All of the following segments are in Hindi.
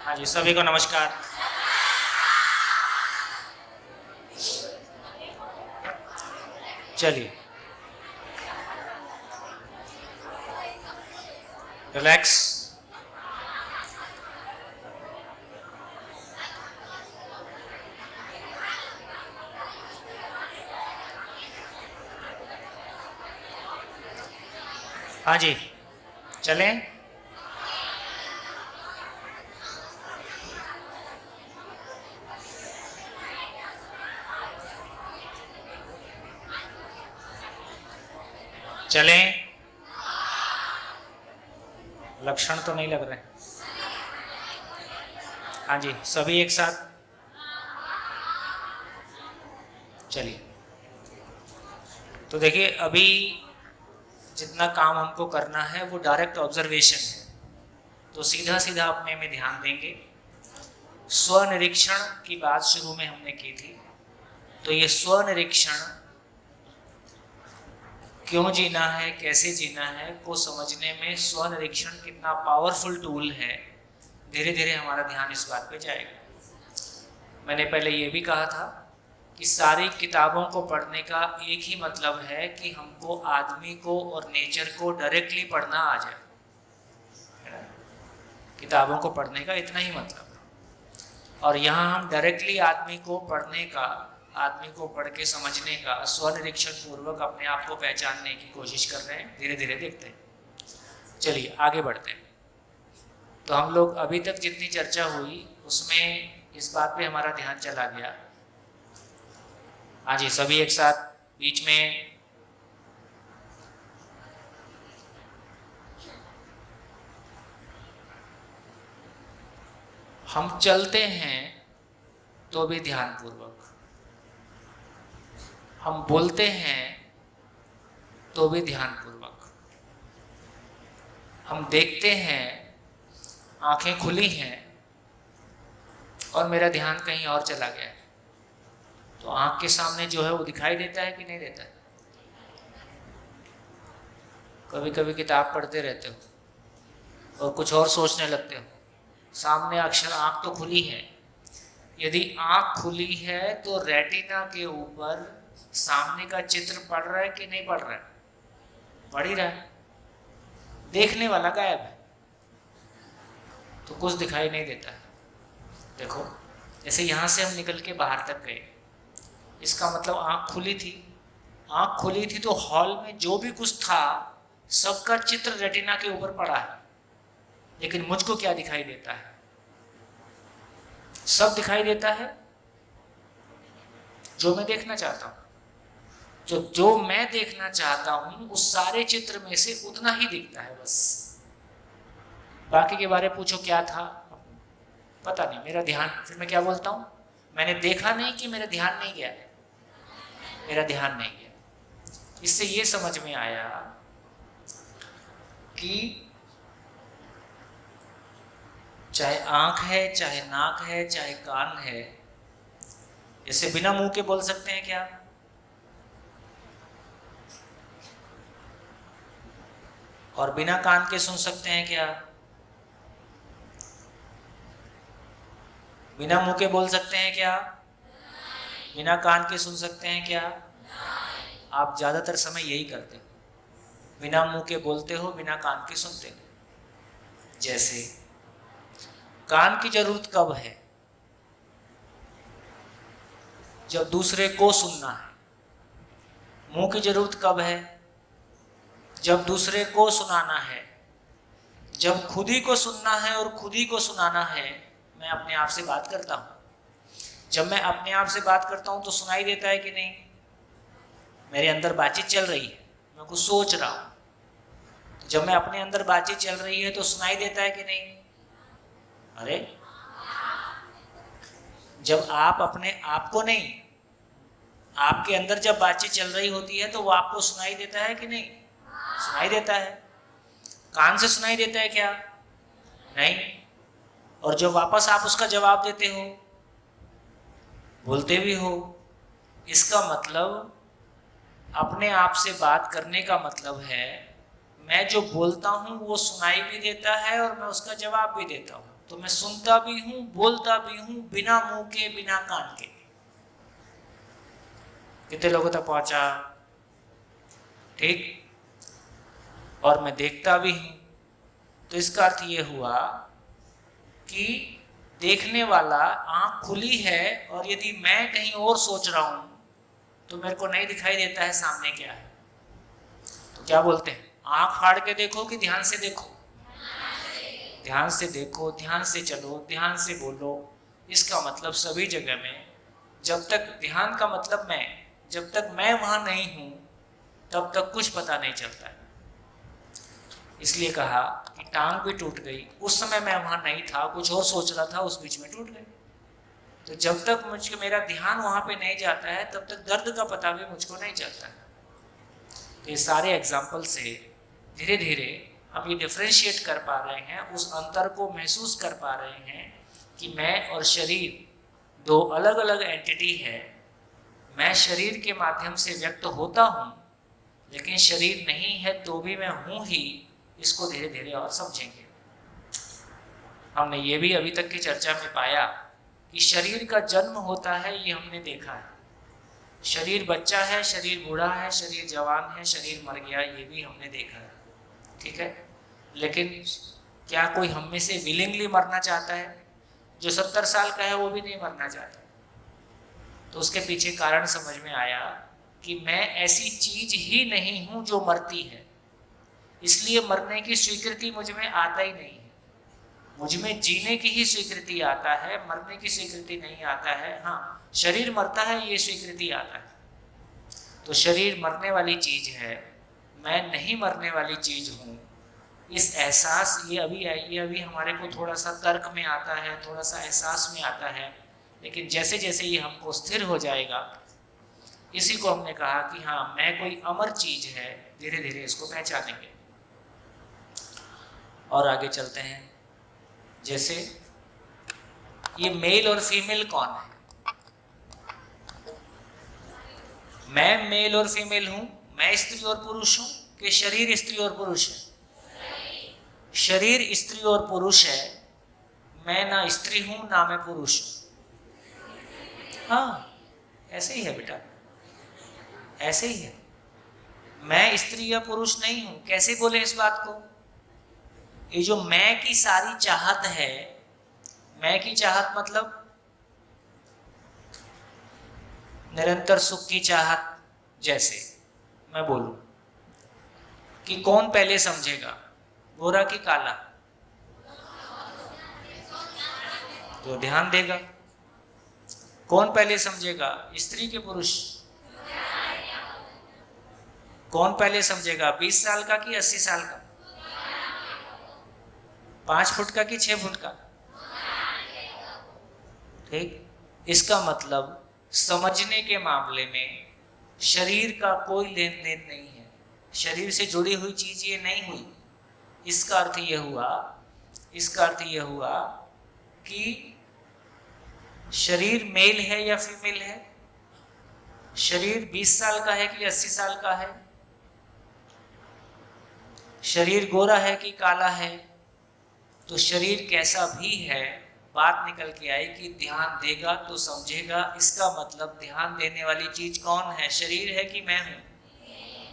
हाँ जी, सभी को नमस्कार। चलिए, रिलैक्स। हाँ जी, चलें। चलें। लक्षण तो नहीं लग रहे। हाँ जी, सभी एक साथ। चलिए, तो देखिए, अभी जितना काम हमको करना है वो डायरेक्ट ऑब्जर्वेशन है, तो सीधा सीधा अपने में ध्यान देंगे। स्वनिरीक्षण की बात शुरू में हमने की थी, तो ये स्वनिरीक्षण क्यों जीना है, कैसे जीना है को समझने में स्वनिरीक्षण कितना पावरफुल टूल है, धीरे धीरे हमारा ध्यान इस बात पे जाएगा। मैंने पहले ये भी कहा था कि सारी किताबों को पढ़ने का एक ही मतलब है कि हमको आदमी को और नेचर को डायरेक्टली पढ़ना आ जाए, है ना? किताबों को पढ़ने का इतना ही मतलब है। और यहाँ हम डायरेक्टली आदमी को पढ़ने का, आदमी को पढ़ के समझने का, स्वनिरीक्षण पूर्वक अपने आप को पहचानने की कोशिश कर रहे हैं। धीरे धीरे देखते हैं। चलिए आगे बढ़ते हैं। तो हम लोग अभी तक जितनी चर्चा हुई उसमें इस बात पे हमारा ध्यान चला गया। हाँ जी, सभी एक साथ बीच में। हम चलते हैं तो भी ध्यानपूर्वक, हम बोलते हैं तो भी ध्यानपूर्वक, हम देखते हैं, आंखें खुली हैं और मेरा ध्यान कहीं और चला गया है, तो आंख के सामने जो है वो दिखाई देता है कि नहीं देता है? कभी कभी किताब पढ़ते रहते हो और कुछ और सोचने लगते हो, सामने अक्षर, आंख तो खुली है। यदि आंख खुली है तो रेटिना के ऊपर सामने का चित्र पड़ रहा है कि नहीं पड़ रहा है? पड़ ही रहा है। देखने वाला गायब है, तो कुछ दिखाई नहीं देता है। देखो, जैसे यहाँ से हम निकल के बाहर तक गए, इसका मतलब आंख खुली थी। आंख खुली थी तो हॉल में जो भी कुछ था सबका चित्र रेटिना के ऊपर पड़ा है, लेकिन मुझको क्या दिखाई देता है? सब दिखाई देता है जो मैं देखना चाहता हूं। जो मैं देखना चाहता हूं उस सारे चित्र में से उतना ही दिखता है बस। बाकी के बारे पूछो क्या था, पता नहीं। मेरा ध्यान, फिर मैं क्या बोलता हूं, मैंने देखा नहीं कि मेरा ध्यान नहीं गया, मेरा ध्यान नहीं गया। इससे ये समझ में आया कि चाहे आंख है, चाहे नाक है, चाहे कान है, इसे बिना मुंह के बोल सकते हैं क्या? और बिना कान के सुन सकते हैं क्या? बिना मुंह के बोल सकते हैं क्या? बिना कान के सुन सकते हैं क्या? आप ज्यादातर समय यही करते हो, बिना मुंह के बोलते हो, बिना कान के सुनते हो। जैसे कान की जरूरत कब है? जब दूसरे को सुनना है। मुंह की जरूरत कब है? जब दूसरे को सुनाना है। जब खुद ही को सुनना है और खुद ही को सुनाना है, मैं अपने आप से बात करता हूं। जब मैं अपने आप से बात करता हूं तो सुनाई देता है कि नहीं? मेरे अंदर बातचीत चल रही है, मैं कुछ सोच रहा हूं। जब मैं अपने अंदर बातचीत चल रही है तो सुनाई देता है कि नहीं? अरे, जब आप अपने आप को नहीं, आपके अंदर जब बातचीत चल रही होती है तो वो आपको सुनाई देता है कि नहीं? सुनाई देता है। कान से सुनाई देता है क्या? नहीं। और जो वापस आप उसका जवाब देते हो, बोलते भी हो, इसका मतलब अपने आप से बात करने का मतलब है मैं जो बोलता हूं वो सुनाई भी देता है और मैं उसका जवाब भी देता हूं। तो मैं सुनता भी हूं, बोलता भी हूं, बिना मुंह के, बिना कान के। कितने लोगों तक पहुंचा? ठीक। और मैं देखता भी हूं। तो इसका अर्थ ये हुआ कि देखने वाला आंख खुली है, और यदि मैं कहीं और सोच रहा हूं तो मेरे को नहीं दिखाई देता है सामने क्या है। तो क्या बोलते हैं, आंख फाड़ के देखो कि ध्यान से देखो? ध्यान से देखो, ध्यान से चलो, ध्यान से बोलो। इसका मतलब सभी जगह में, जब तक ध्यान का मतलब मैं, जब तक मैं वहां नहीं हूं तब तक कुछ पता नहीं चलता है। इसलिए कहा कि टांग भी टूट गई, उस समय मैं वहां नहीं था, कुछ और सोच रहा था, उस बीच में टूट गई। तो जब तक मुझको मेरा ध्यान वहां पे नहीं जाता है तब तक दर्द का पता भी मुझको नहीं चलता है। तो ये सारे एग्जाम्पल से धीरे धीरे हम ये डिफ्रेंशिएट कर पा रहे हैं, उस अंतर को महसूस कर पा रहे हैं कि मैं और शरीर दो अलग अलग एंटिटी है। मैं शरीर के माध्यम से व्यक्त होता हूँ, लेकिन शरीर नहीं है तो भी मैं हूँ ही। इसको धीरे धीरे और समझेंगे। हमने ये भी अभी तक की चर्चा में पाया कि शरीर का जन्म होता है, ये हमने देखा है। शरीर बच्चा है, शरीर बूढ़ा है, शरीर जवान है, शरीर मर गया, ये भी हमने देखा है। ठीक है। लेकिन क्या कोई हम में से विलिंगली मरना चाहता है? जो 70 साल का है वो भी नहीं मरना चाहता। तो उसके पीछे कारण समझ में आया कि मैं ऐसी चीज ही नहीं हूं जो मरती है, इसलिए मरने की स्वीकृति मुझ में आता ही नहीं है। मुझ में जीने की ही स्वीकृति आता है, मरने की स्वीकृति नहीं आता है। हाँ, शरीर मरता है ये स्वीकृति आता है। तो शरीर मरने वाली चीज है, मैं नहीं मरने वाली चीज हूँ। इस एहसास ये अभी हमारे को थोड़ा सा तर्क में आता है, थोड़ा सा एहसास में आता है, लेकिन जैसे जैसे ये हमको स्थिर हो जाएगा, इसी को हमने कहा कि हाँ मैं कोई अमर चीज है, धीरे धीरे इसको पहचानेंगे। और आगे चलते हैं। जैसे ये मेल और फीमेल कौन है? मैं मेल और फीमेल हूं, मैं स्त्री और पुरुष हूं कि शरीर स्त्री और पुरुष है? शरीर स्त्री और पुरुष है, मैं ना स्त्री हूं ना मैं पुरुष हूं। हाँ, ऐसे ही है बेटा, ऐसे ही है। मैं स्त्री या पुरुष नहीं हूं। कैसे बोले इस बात को? ये जो मैं की सारी चाहत है, मैं की चाहत मतलब निरंतर सुख की चाहत। जैसे मैं बोलूं कि कौन पहले समझेगा, गोरा कि काला? तो ध्यान देगा। कौन पहले समझेगा, स्त्री के पुरुष? कौन पहले समझेगा, 20 साल का कि 80 साल का? 5 फुट का कि 6 फुट का? ठीक। इसका मतलब समझने के मामले में शरीर का कोई लेन देन नहीं है, शरीर से जुड़ी हुई चीज ये नहीं हुई। इसका अर्थ ये हुआ, इसका अर्थ ये हुआ कि शरीर मेल है या फीमेल है? शरीर 20 साल का है कि 80 साल का है? शरीर गोरा है कि काला है? तो शरीर कैसा भी है, बात निकल के आई कि ध्यान देगा तो समझेगा। इसका मतलब ध्यान देने वाली चीज कौन है, शरीर है कि मैं हूं?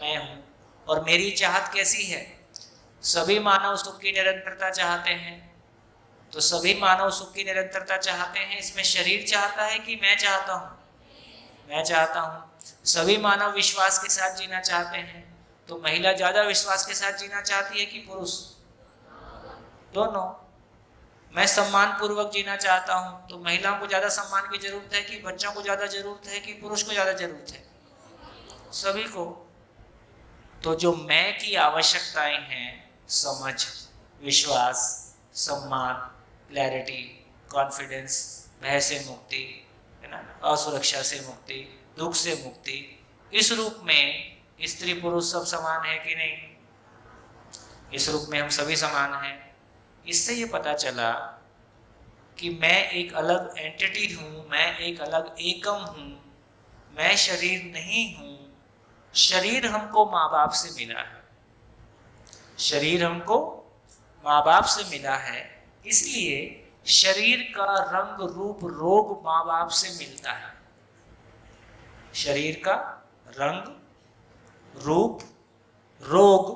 मैं हूं। और मेरी चाहत कैसी है? सभी मानव सुख की निरंतरता चाहते हैं, तो सभी मानव सुख की निरंतरता चाहते हैं। इसमें शरीर चाहता है कि मैं चाहता हूं? मैं चाहता हूं। सभी मानव विश्वास के साथ जीना चाहते हैं, तो महिला ज्यादा विश्वास के साथ जीना चाहती है कि पुरुष? दोनों। मैं सम्मान पूर्वक जीना चाहता हूं, तो महिलाओं को ज्यादा सम्मान की जरूरत है कि बच्चों को ज्यादा जरूरत है कि पुरुष को ज्यादा जरूरत है? सभी को। तो जो मैं की आवश्यकताएं हैं, समझ, विश्वास, सम्मान, क्लैरिटी, कॉन्फिडेंस, भय से मुक्ति, है ना, असुरक्षा से मुक्ति, दुख से मुक्ति, इस रूप में स्त्री पुरुष सब समान है कि नहीं? इस रूप में हम सभी समान हैं। इससे ये पता चला कि मैं एक अलग एंटिटी हूँ, मैं एक अलग एकम हूँ, मैं शरीर नहीं हूँ। शरीर हमको माँ बाप से मिला है, शरीर हमको माँ बाप से मिला है, इसलिए शरीर का रंग रूप रोग माँ बाप से मिलता है। शरीर का रंग रूप रोग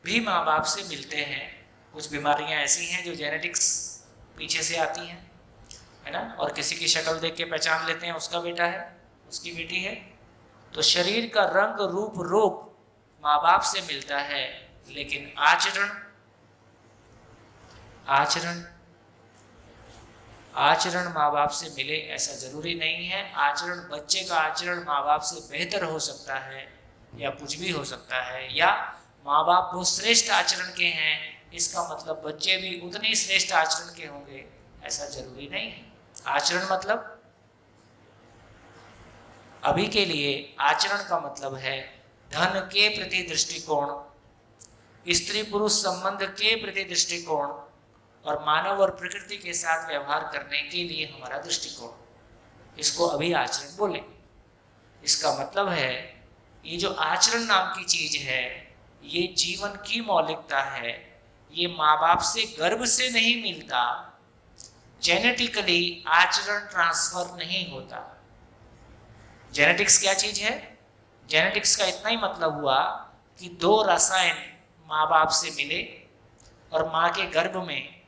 भी माँ बाप से मिलते हैं। कुछ बीमारियां ऐसी हैं जो जेनेटिक्स पीछे से आती हैं, है ना, और किसी की शक्ल देख के पहचान लेते हैं उसका बेटा है, उसकी बेटी है। तो शरीर का रंग रूप रोग माँ बाप से मिलता है, लेकिन आचरण आचरण आचरण माँ बाप से मिले ऐसा जरूरी नहीं है। आचरण, बच्चे का आचरण माँ बाप से बेहतर हो सकता है या कुछ भी हो सकता है, या माँ बाप बहुत श्रेष्ठ आचरण के हैं, इसका मतलब बच्चे भी उतने ही श्रेष्ठ आचरण के होंगे, ऐसा जरूरी नहीं है। आचरण मतलब, अभी के लिए आचरण का मतलब है धन के प्रति दृष्टिकोण, स्त्री पुरुष संबंध के प्रति दृष्टिकोण, और मानव और प्रकृति के साथ व्यवहार करने के लिए हमारा दृष्टिकोण। इसको अभी आचरण बोले। इसका मतलब है ये जो आचरण नाम की चीज है, ये जीवन की मौलिकता है। ये माँ बाप से गर्भ से नहीं मिलता, जेनेटिकली आचरण ट्रांसफर नहीं होता। जेनेटिक्स क्या चीज है? जेनेटिक्स का इतना ही मतलब हुआ कि दो रसायन माँ बाप से मिले और माँ के गर्भ में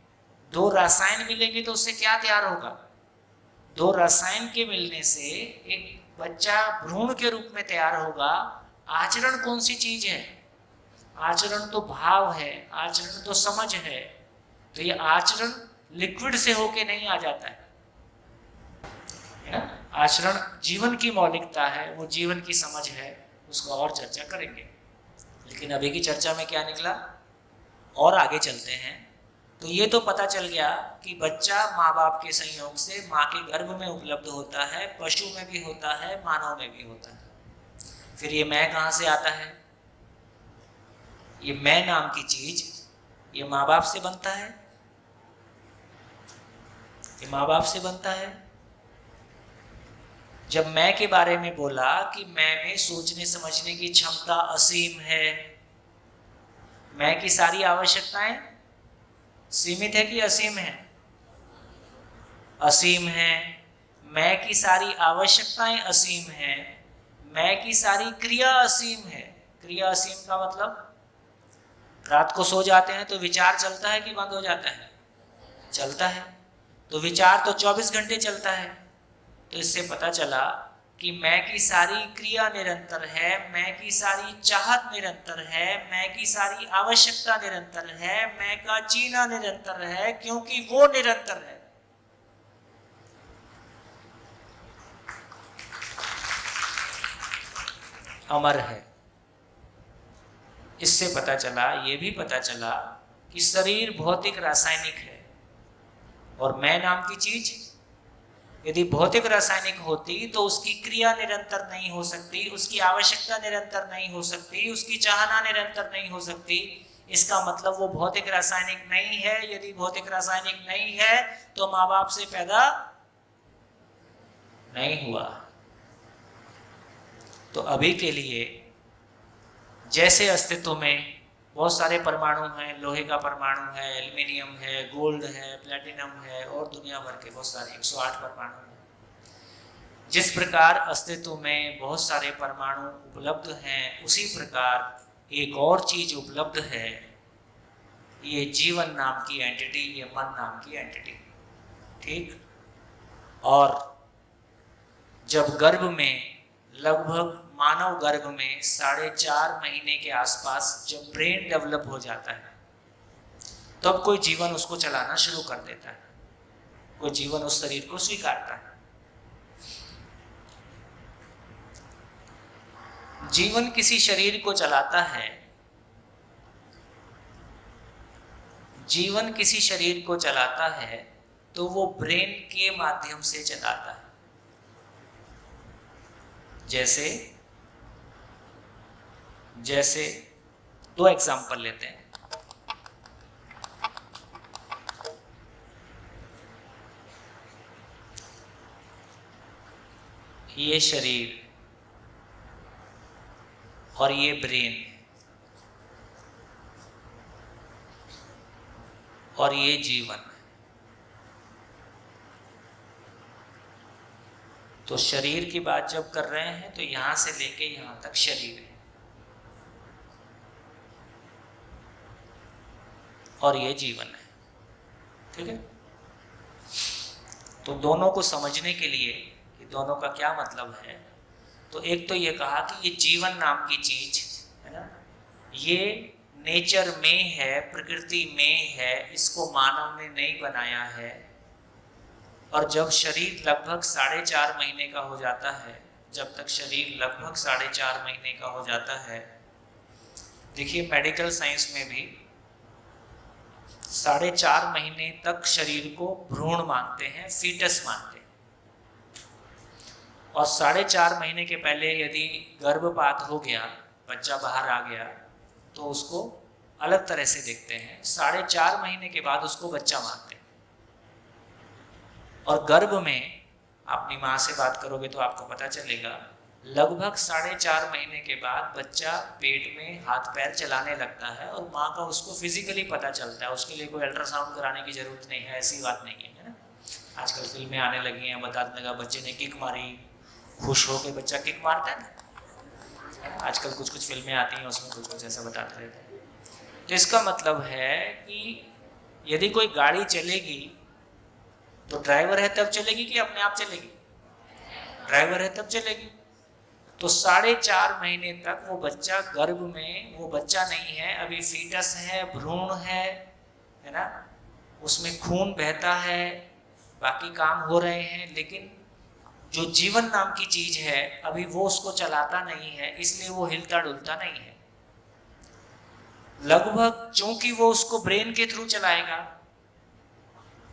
दो रसायन मिलेंगे तो उससे क्या तैयार होगा? दो रसायन के मिलने से एक बच्चा भ्रूण के रूप में तैयार होगा। आचरण कौन सी चीज है? आचरण तो भाव है, आचरण तो समझ है। तो ये आचरण लिक्विड से होके नहीं आ जाता है ना? आचरण जीवन की मौलिकता है, वो जीवन की समझ है, उसको और चर्चा करेंगे। लेकिन अभी की चर्चा में क्या निकला, और आगे चलते हैं। तो ये तो पता चल गया कि बच्चा माँ बाप के संयोग से माँ के गर्भ में उपलब्ध होता है, पशु में भी होता है, मानव में भी होता है। फिर ये मैं कहाँ से आता है? ये मैं नाम की चीज, ये माँ बाप से बनता है। ये माँ बाप से बनता है। जब मैं के बारे में बोला कि मैं में सोचने समझने की क्षमता असीम है, मैं की सारी आवश्यकताएं सीमित है कि असीम है? असीम है। मैं की सारी आवश्यकताएं असीम है, मैं की सारी क्रिया असीम है। क्रिया असीम का मतलब, रात को सो जाते हैं तो विचार चलता है कि बंद हो जाता है? चलता है। तो विचार तो 24 घंटे चलता है। तो इससे पता चला कि मैं की सारी क्रिया निरंतर है, मैं की सारी चाहत निरंतर है, मैं की सारी आवश्यकता निरंतर है, मैं का जीना निरंतर है, क्योंकि वो निरंतर है। अमर है। इससे पता चला, ये भी पता चला कि शरीर भौतिक रासायनिक है, और मैं नाम की चीज यदि भौतिक रासायनिक होती तो उसकी क्रिया निरंतर नहीं हो सकती, उसकी आवश्यकता निरंतर नहीं हो सकती, उसकी चाहना निरंतर नहीं हो सकती। इसका मतलब वो भौतिक रासायनिक नहीं है। यदि भौतिक रासायनिक नहीं है तो माँ बाप से पैदा नहीं हुआ। तो अभी के लिए जैसे अस्तित्व में बहुत सारे परमाणु हैं, लोहे का परमाणु है, एल्युमिनियम है, गोल्ड है, प्लेटिनम है, और दुनिया भर के बहुत सारे 108 परमाणु हैं। जिस प्रकार अस्तित्व में बहुत सारे परमाणु उपलब्ध हैं, उसी प्रकार एक और चीज उपलब्ध है, ये जीवन नाम की एंटिटी, ये मन नाम की एंटिटी। ठीक? और जब गर्भ में, लगभग मानव गर्भ में 4.5 महीने के आसपास जब ब्रेन डेवलप हो जाता है, तब कोई जीवन उसको चलाना शुरू कर देता है, कोई जीवन उस शरीर को स्वीकारता है। जीवन किसी शरीर को चलाता है, जीवन किसी शरीर को चलाता है तो वो ब्रेन के माध्यम से चलाता है। जैसे जैसे 2 एग्जाम्पल लेते हैं। ये शरीर और ये ब्रेन और ये जीवन, तो शरीर की बात जब कर रहे हैं तो यहां से लेके यहां तक शरीर है, और ये जीवन है। ठीक है, तो दोनों को समझने के लिए कि दोनों का क्या मतलब है, तो एक तो ये कहा कि ये जीवन नाम की चीज है ना, ये नेचर में है, प्रकृति में है, इसको मानव ने नहीं बनाया है। और जब शरीर लगभग 4.5 महीने का हो जाता है, जब तक शरीर लगभग 4.5 महीने का हो जाता है, देखिए मेडिकल साइंस में भी 4.5 महीने तक शरीर को भ्रूण मानते हैं, फीटस मानते हैं। और 4.5 महीने के पहले यदि गर्भपात हो गया, बच्चा बाहर आ गया, तो उसको अलग तरह से देखते हैं। 4.5 महीने के बाद उसको बच्चा मानते हैं। और गर्भ में अपनी माँ से बात करोगे तो आपको पता चलेगा, लगभग 4.5 महीने के बाद बच्चा पेट में हाथ पैर चलाने लगता है और माँ का उसको फिजिकली पता चलता है। उसके लिए कोई अल्ट्रासाउंड कराने की जरूरत नहीं है, ऐसी बात नहीं है ना। आजकल फिल्में आने लगी हैं, बताने लगा बच्चे ने किक मारी, खुश होकर बच्चा किक मारता है ना। आजकल कुछ कुछ फिल्में आती हैं, उसमें कुछ कुछ ऐसा बताते रहते हैं। तो इसका मतलब है कि यदि कोई गाड़ी चलेगी तो ड्राइवर है तब चलेगी कि अपने आप चलेगी? ड्राइवर है तब चलेगी। तो 4.5 महीने तक वो बच्चा गर्भ में, वो बच्चा नहीं है, अभी फीटस है, भ्रूण है ना, उसमें खून बहता है, बाकी काम हो रहे हैं, लेकिन जो जीवन नाम की चीज है अभी वो उसको चलाता नहीं है, इसलिए वो हिलता डुलता नहीं है। लगभग चूंकि वो उसको ब्रेन के थ्रू चलाएगा,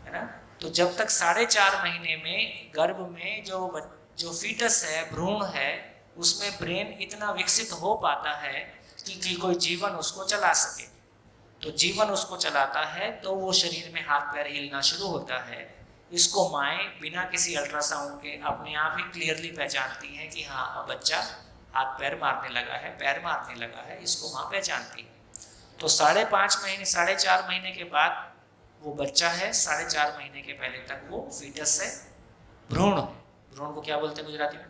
है ना, तो जब तक 4.5 महीने में गर्भ में जो फीटस है, भ्रूण है, उसमें ब्रेन इतना विकसित हो पाता है कि कोई जीवन उसको चला सके। तो जीवन उसको चलाता है तो वो शरीर में हाथ पैर हिलना शुरू होता है। इसको माएँ बिना किसी अल्ट्रासाउंड के अपने आप ही क्लियरली पहचानती हैं कि हाँ अब बच्चा हाथ पैर मारने लगा है, पैर मारने लगा है, इसको माँ पहचानती है। तो 4.5 महीने के बाद वो बच्चा है, 4.5 महीने के पहले तक वो फीटस है, भ्रूण। भ्रूण को क्या बोलते हैं गुजराती में?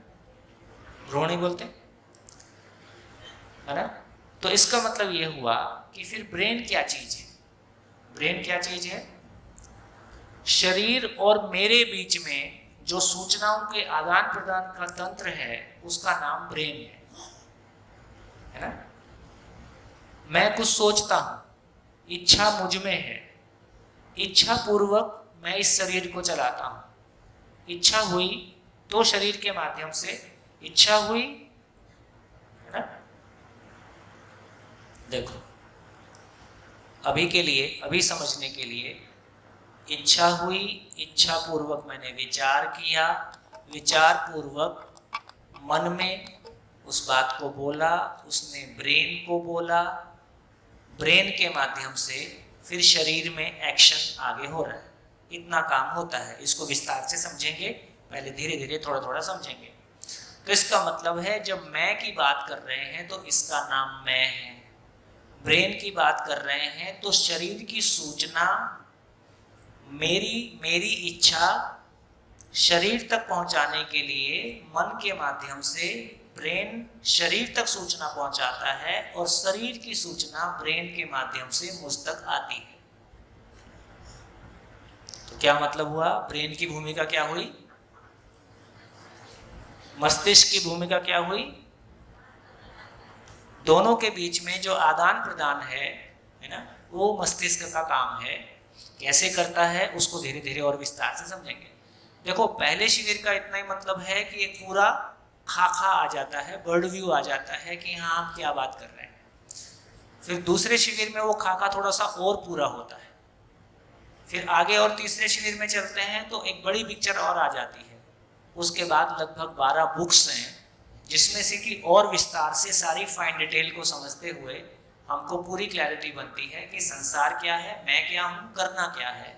भ्रूण ही बोलते हैं, है ना। तो इसका मतलब ये हुआ कि फिर ब्रेन क्या चीज है? ब्रेन क्या चीज है? शरीर और मेरे बीच में जो सूचनाओं के आदान प्रदान का तंत्र है उसका नाम ब्रेन है ना। मैं कुछ सोचता हूं, इच्छा मुझ में है, इच्छा पूर्वक मैं इस शरीर को चलाता हूं। इच्छा हुई तो शरीर के माध्यम से इच्छा हुई, है ना। देखो अभी के लिए, अभी समझने के लिए, इच्छा हुई, इच्छा पूर्वक मैंने विचार किया, विचार पूर्वक मन में उस बात को बोला, उसने ब्रेन को बोला, ब्रेन के माध्यम से फिर शरीर में एक्शन आगे हो रहा है। इतना काम होता है। इसको विस्तार से समझेंगे, पहले धीरे धीरे थोड़ा थोड़ा समझेंगे। तो इसका मतलब है जब मैं की बात कर रहे हैं तो इसका नाम मैं है। ब्रेन की बात कर रहे हैं तो शरीर की सूचना, मेरी इच्छा शरीर तक पहुंचाने के लिए मन के माध्यम से ब्रेन शरीर तक सूचना पहुंचाता है और शरीर की सूचना ब्रेन के माध्यम से मुझ तक आती है। तो क्या मतलब हुआ? ब्रेन की भूमिका क्या हुई? मस्तिष्क की भूमिका क्या हुई? दोनों के बीच में जो आदान प्रदान है ना, वो मस्तिष्क का काम है। कैसे करता है उसको धीरे धीरे और विस्तार से समझेंगे। देखो पहले शिविर का इतना ही मतलब है कि एक पूरा खाका आ जाता है, बर्ड व्यू आ जाता है कि हाँ हम क्या बात कर रहे हैं। फिर दूसरे शिविर में वो खाका थोड़ा सा और पूरा होता है। फिर आगे और तीसरे शिविर में चलते हैं तो एक बड़ी पिक्चर और आ जाती है। उसके बाद लगभग 12 बुक्स हैं जिसमें से कि और विस्तार से सारी फाइन डिटेल को समझते हुए हमको पूरी क्लैरिटी बनती है कि संसार क्या है, मैं क्या हूँ, करना क्या है।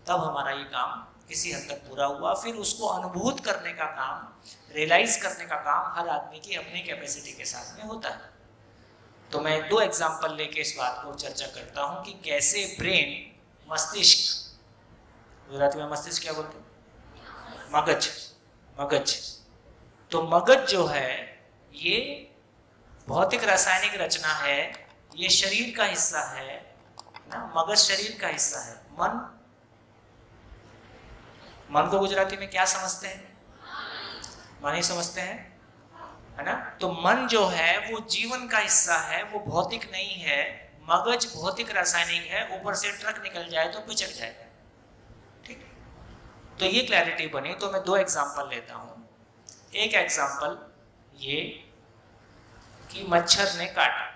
तब हमारा ये काम किसी हद तक पूरा हुआ। फिर उसको अनुभूत करने का काम, रियलाइज करने का काम हर आदमी की अपनी कैपेसिटी के साथ में होता है। तो मैं 2 एग्जाम्पल लेके इस बात को चर्चा करता हूँ कि कैसे ब्रेन, मस्तिष्क, गुजराती में मस्तिष्क क्या बोलते हैं? मगज, तो मगज जो है ये भौतिक रासायनिक रचना है, ये शरीर का हिस्सा है ना, मगज शरीर का हिस्सा है। मन को गुजराती में क्या समझते हैं? मन ही समझते हैं, है ना। तो मन जो है वो जीवन का हिस्सा है, वो भौतिक नहीं है। मगज भौतिक रासायनिक है, ऊपर से ट्रक निकल जाए तो पिचक जाएगा, ठीक। तो ये क्लैरिटी बनी। तो मैं 2 एग्जांपल लेता हूं। एक एग्जांपल ये कि मच्छर ने काटा,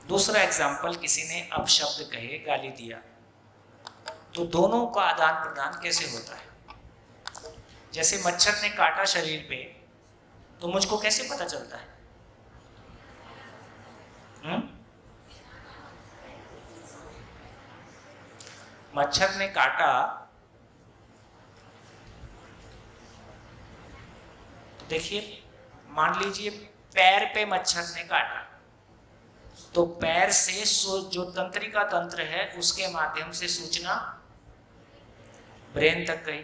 दूसरा एग्जांपल किसी ने अपशब्द कहे, गाली दिया। तो दोनों का आदान प्रदान कैसे होता है? जैसे मच्छर ने काटा शरीर पे, तो मुझको कैसे पता चलता है? मच्छर ने काटा, तो देखिए, मान लीजिए पैर पे मच्छर ने काटा, तो पैर से जो तंत्रिका तंत्र है उसके माध्यम से सूचना ब्रेन तक गई,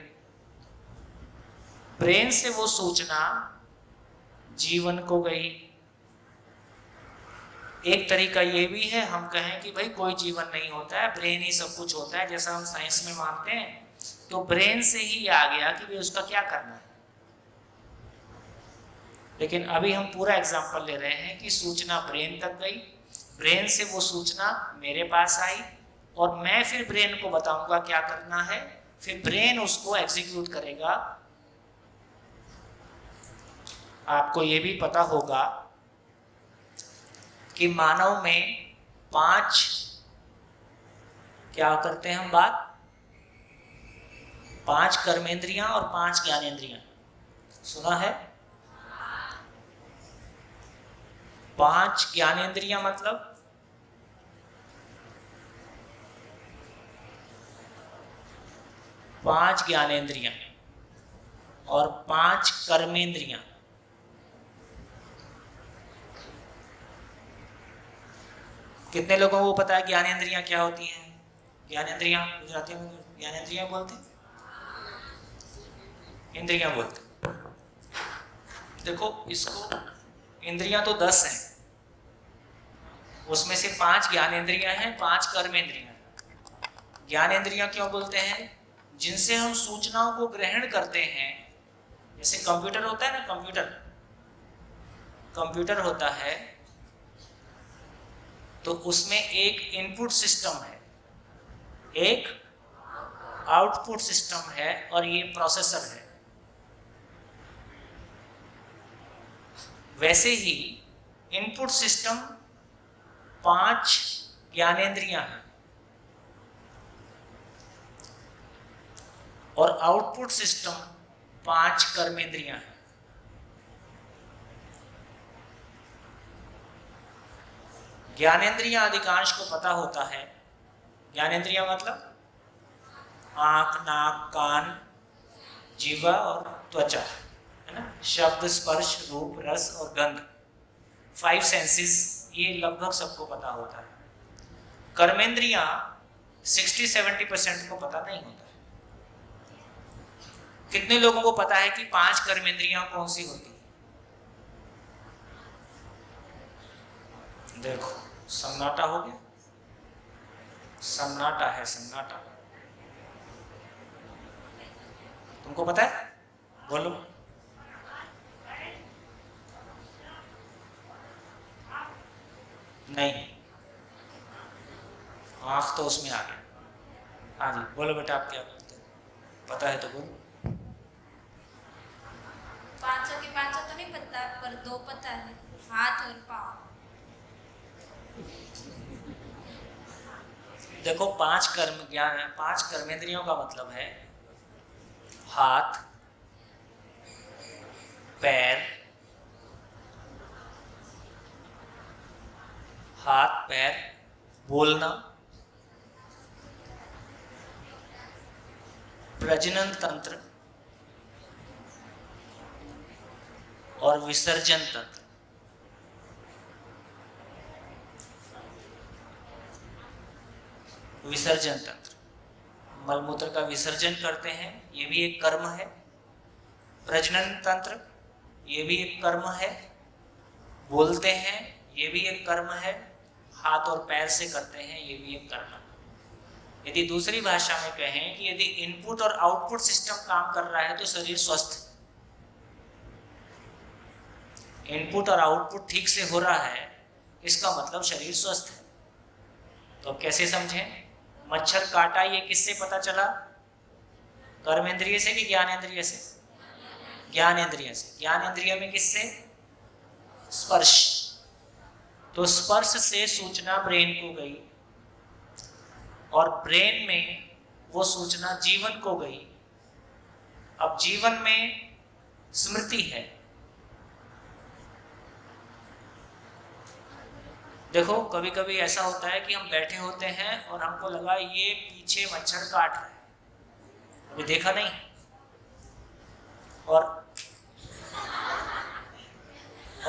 ब्रेन से वो सूचना जीवन को गई। एक तरीका ये भी है, हम कहें कि भाई कोई जीवन नहीं होता है, ब्रेन ही सब कुछ होता है, जैसा हम साइंस में मानते हैं। तो ब्रेन से ही आ गया कि भाई उसका क्या करना है। लेकिन अभी हम पूरा एग्जाम्पल ले रहे हैं कि सूचना ब्रेन तक गई, ब्रेन से वो सूचना मेरे पास आई, और मैं फिर ब्रेन को बताऊंगा क्या करना है, फिर ब्रेन उसको एग्जीक्यूट करेगा। आपको ये भी पता होगा कि मानव में 5 क्या करते हैं हम बात, 5 कर्मेंद्रियां और 5 ज्ञानेंद्रियां, सुना है? 5 ज्ञानेंद्रियां मतलब 5 ज्ञानेंद्रियां और 5 कर्मेंद्रियां। कितने लोगों को पता है ज्ञानेंद्रियां क्या होती हैं? ज्ञानेंद्रियां गुजराती में ज्ञानेंद्रियां बोलते, इंद्रियां बोलते। देखो, इसको इंद्रियां तो 10 हैं, उसमें से 5 ज्ञानेंद्रियां हैं, 5 कर्मेंद्रियां हैं। ज्ञानेंद्रियां क्यों बोलते हैं? जिनसे हम सूचनाओं को ग्रहण करते हैं। जैसे कंप्यूटर होता है ना, कंप्यूटर होता है, तो उसमें एक इनपुट सिस्टम है, एक आउटपुट सिस्टम है, और ये प्रोसेसर है। वैसे ही इनपुट सिस्टम 5 ज्ञानेंद्रियां हैं और आउटपुट सिस्टम 5 कर्मेंद्रियां हैं। ज्ञानेंद्रियां अधिकांश को पता होता है। ज्ञानेंद्रियां मतलब आंख, नाक, कान, जीवा और त्वचा, है ना। शब्द, स्पर्श, रूप, रस और गंध, 5 सेंसेस, ये लगभग सबको पता होता है। कर्मेंद्रियां 60-70% को पता नहीं होता है। कितने लोगों को पता है कि 5 कर्मेंद्रियां कौन सी होती है? देखो, सन्नाटा हो गया, सन्नाटा है, सन्नाटा। तुमको पता है? बोलो। नहीं, आंख तो उसमें आ गया। हाँ जी, बोलो बेटा, आप क्या बोलते हैं? पता है तो बोलो। 5 के 5 तो नहीं पता, पर 2 पता है, हाथ और पाँव। देखो, 5 कर्मेंद्रियों का मतलब है हाथ, पैर, बोलना, प्रजनन तंत्र और विसर्जन तंत्र। विसर्जन तंत्र, मलमूत्र का विसर्जन करते हैं, ये भी एक कर्म है। प्रजनन तंत्र, ये भी एक कर्म है। बोलते हैं, ये भी एक कर्म है। हाथ और पैर से करते हैं, ये भी एक कर्म है। यदि दूसरी भाषा में कहें कि यदि इनपुट और आउटपुट सिस्टम काम कर रहा है तो शरीर स्वस्थ। इनपुट और आउटपुट ठीक से हो रहा है, इसका मतलब शरीर स्वस्थ है। तो अब कैसे समझें? मच्छर काटा ये किससे पता चला? कर्मेंद्रिय से कि ज्ञानेंद्रिय से? ज्ञानेंद्रिय से। ज्ञानेंद्रिय में किससे? स्पर्श। तो स्पर्श से सूचना ब्रेन को गई और ब्रेन में वो सूचना जीवन को गई। अब जीवन में स्मृति है। देखो, कभी कभी ऐसा होता है कि हम बैठे होते हैं और हमको लगा ये पीछे मच्छर काट रहा है, अभी देखा नहीं, और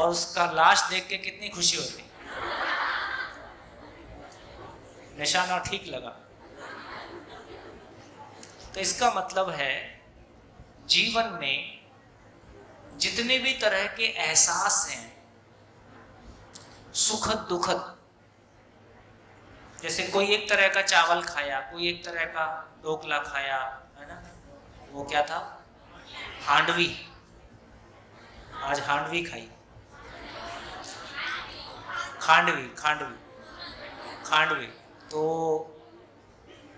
उसका लाश देख के कितनी खुशी होती, निशाना ठीक लगा। तो इसका मतलब है जीवन में जितने भी तरह के एहसास हैं, सुखद दुखद, जैसे कोई एक तरह का चावल खाया, कोई एक तरह का ढोकला खाया, है ना, वो क्या था? हांडवी। आज हांडवी खाई, खांडवी खांडवी खांडवी।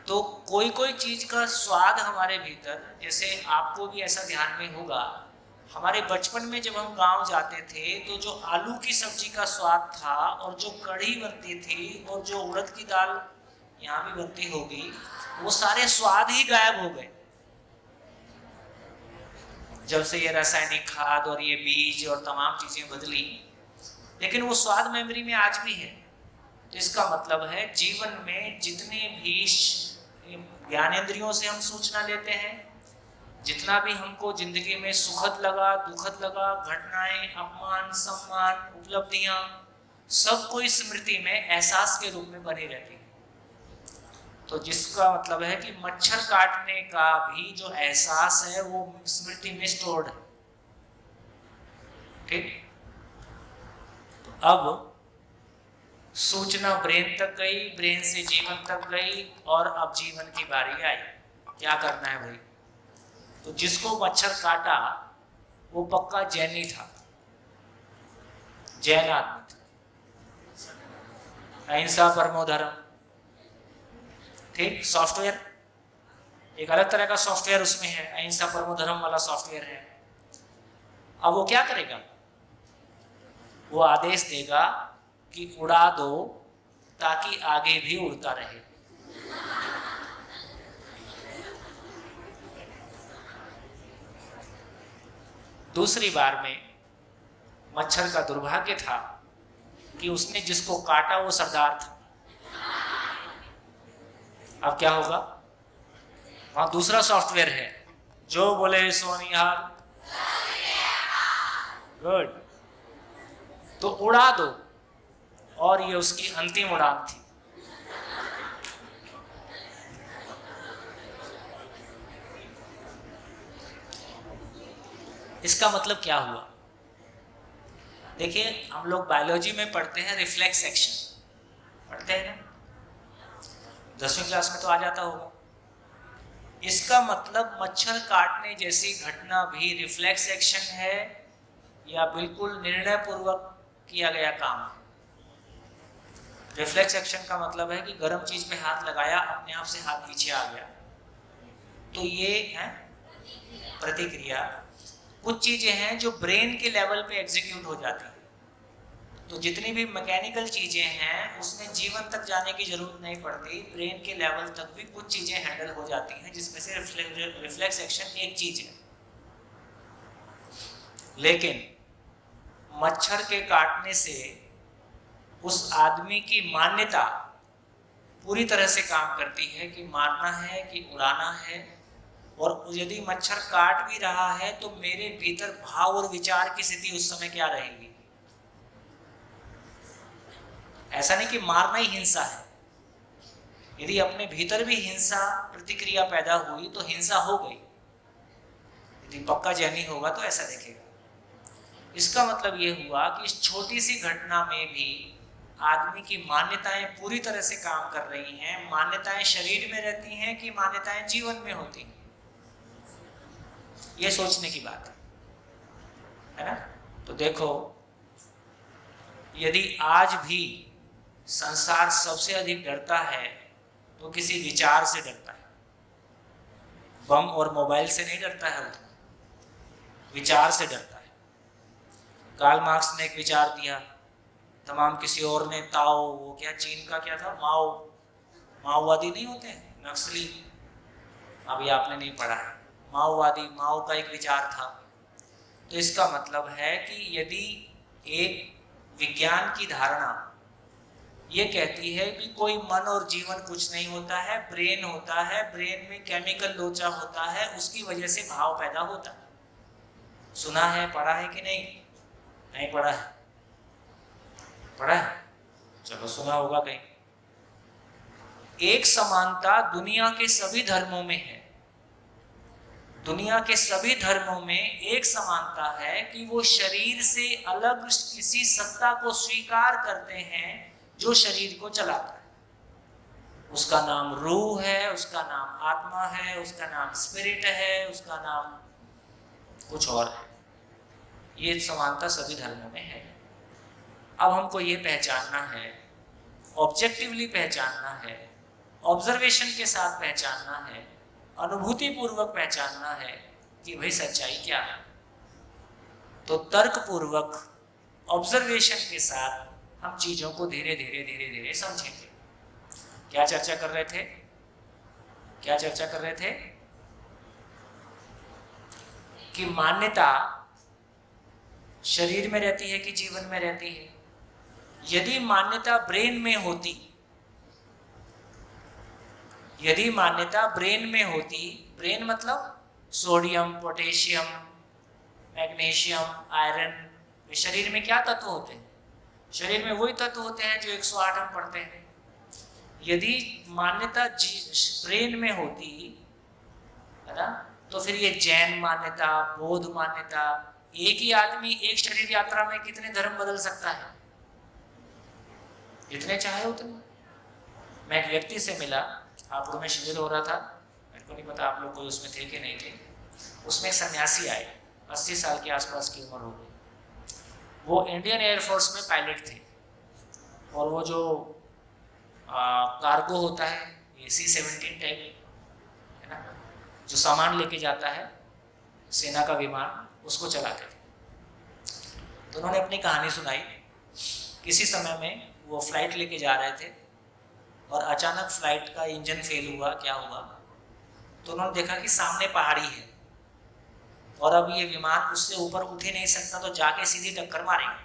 तो कोई कोई चीज का स्वाद हमारे भीतर, जैसे आपको भी ऐसा ध्यान में होगा, हमारे बचपन में जब हम गांव जाते थे तो जो आलू की सब्जी का स्वाद था और जो कढ़ी बनती थी और जो उड़द की दाल यहाँ भी बनती होगी, वो सारे स्वाद ही गायब हो गए जब से ये रासायनिक खाद और ये बीज और तमाम चीजें बदली। लेकिन वो स्वाद मेमोरी में आज भी है। तो इसका मतलब है जीवन में जितने भी ज्ञानेंद्रियों से हम सूचना लेते हैं, जितना भी हमको जिंदगी में सुखद लगा, दुखद लगा, घटनाएं, अपमान, सम्मान, उपलब्धियां, सब कोई स्मृति में एहसास के रूप में बनी रहती है। तो जिसका मतलब है कि मच्छर काटने का भी जो एहसास है वो स्मृति में स्टोर्ड है। ठीक? तो अब सूचना ब्रेन तक गई, ब्रेन से जीवन तक गई, और अब जीवन की बारी आई। क्या करना है भाई? तो जिसको मच्छर काटा वो पक्का जैनी था, जैन आदमी था। अहिंसा परमो धर्म। ठीक? सॉफ्टवेयर एक अलग तरह का सॉफ्टवेयर उसमें है, अहिंसा परमो धर्म वाला सॉफ्टवेयर है। अब वो क्या करेगा? वो आदेश देगा कि उड़ा दो ताकि आगे भी उड़ता रहे। दूसरी बार में मच्छर का दुर्भाग्य था कि उसने जिसको काटा वो सरदार था। अब क्या होगा? वहां दूसरा सॉफ्टवेयर है, जो बोले सोनिहार, गुड, तो उड़ा दो, और ये उसकी अंतिम उड़ान थी। इसका मतलब क्या हुआ? देखिए, हम लोग बायोलॉजी में पढ़ते हैं रिफ्लेक्स एक्शन, पढ़ते हैं ना, 10वीं क्लास में तो आ जाता होगा। इसका मतलब मच्छर काटने जैसी घटना भी रिफ्लेक्स एक्शन है या बिल्कुल निर्णय पूर्वक किया गया काम है? रिफ्लेक्स एक्शन का मतलब है कि गर्म चीज पे हाथ लगाया, अपने आप से हाथ पीछे आ गया, तो ये है प्रतिक्रिया। कुछ चीजें हैं जो ब्रेन के लेवल पे एग्जीक्यूट हो जाती है। तो जितनी भी मैकेनिकल चीजें हैं उसमें जीवन तक जाने की जरूरत नहीं पड़ती, ब्रेन के लेवल तक भी कुछ चीजें हैंडल हो जाती हैं, जिसमें से रिफ्लेक्स एक्शन एक चीज है। लेकिन मच्छर के काटने से उस आदमी की मान्यता पूरी तरह से काम करती है कि मारना है कि उड़ाना है, और यदि मच्छर काट भी रहा है तो मेरे भीतर भाव और विचार की स्थिति उस समय क्या रहेगी। ऐसा नहीं कि मारना ही हिंसा है। यदि अपने भीतर भी हिंसा प्रतिक्रिया पैदा हुई तो हिंसा हो गई। यदि पक्का जैनी होगा तो ऐसा देखेगा। इसका मतलब ये हुआ कि इस छोटी सी घटना में भी आदमी की मान्यताएं पूरी तरह से काम कर रही हैं। मान्यताएं शरीर में रहती हैं कि मान्यताएं जीवन में होती हैं, ये सोचने की बात है ना। तो देखो, यदि आज भी संसार सबसे अधिक डरता है तो किसी विचार से डरता है। बम और मोबाइल से नहीं डरता है, वो विचार से डरता है। कार्ल मार्क्स ने एक विचार दिया, तमाम किसी और ने ताओ, वो क्या चीन का क्या था, माओवादी नहीं होते हैं, नक्सली, अभी आपने नहीं पढ़ा है, माओवादी, माओ का एक विचार था। तो इसका मतलब है कि यदि एक विज्ञान की धारणा ये कहती है कि कोई मन और जीवन कुछ नहीं होता है, ब्रेन होता है, ब्रेन में केमिकल लोचा होता है, उसकी वजह से भाव पैदा होता है। सुना है, पढ़ा है कि नहीं? नहीं पढ़ा है, पढ़ा है, चलो सुना होगा कहीं। एक समानता दुनिया के सभी धर्मों में है। दुनिया के सभी धर्मों में एक समानता है कि वो शरीर से अलग किसी सत्ता को स्वीकार करते हैं जो शरीर को चलाता है। उसका नाम रूह है, उसका नाम आत्मा है, उसका नाम स्पिरिट है, उसका नाम कुछ और है। ये समानता सभी धर्मों में है। अब हमको ये पहचानना है, ऑब्जेक्टिवली पहचानना है, ऑब्जर्वेशन के साथ पहचानना है, अनुभूति पूर्वक पहचानना है कि भाई सच्चाई क्या है। तो तर्क पूर्वक ऑब्जर्वेशन के साथ हम चीजों को धीरे धीरे धीरे धीरे समझेंगे। क्या चर्चा कर रहे थे? क्या चर्चा कर रहे थे? कि मान्यता शरीर में रहती है कि जीवन में रहती है। यदि मान्यता ब्रेन में होती, यदि मान्यता ब्रेन में होती, ब्रेन मतलब सोडियम, पोटेशियम, मैग्नीशियम, आयरन, शरीर में क्या तत्व होते हैं? शरीर में वही तत्व होते हैं जो 108 हम पढ़ते हैं। यदि मान्यता ब्रेन में होती है ना, तो फिर ये जैन मान्यता, बौद्ध मान्यता, एक ही आदमी एक शरीर यात्रा में कितने धर्म बदल सकता है? जितने चाहे उतने। मैं एक व्यक्ति से मिला, हापुड़ में शिविर हो रहा था, मेरे को नहीं पता आप लोग कोई उसमें थे कि नहीं थे। उसमें एक सन्यासी आए, 80 साल के आसपास की उम्र हो गई। वो इंडियन एयरफोर्स में पायलट थे, और वो जो कार्गो होता है, ये C-17 टाइप है ना, जो सामान लेके जाता है, सेना का विमान, उसको चलाते थे। तो उन्होंने अपनी कहानी सुनाई। किसी समय में वो फ्लाइट लेके जा रहे थे और अचानक फ्लाइट का इंजन फेल हुआ। क्या हुआ? तो उन्होंने देखा कि सामने पहाड़ी है और अब ये विमान उससे ऊपर उठ ही नहीं सकता, तो जाके सीधी टक्कर मारेगा।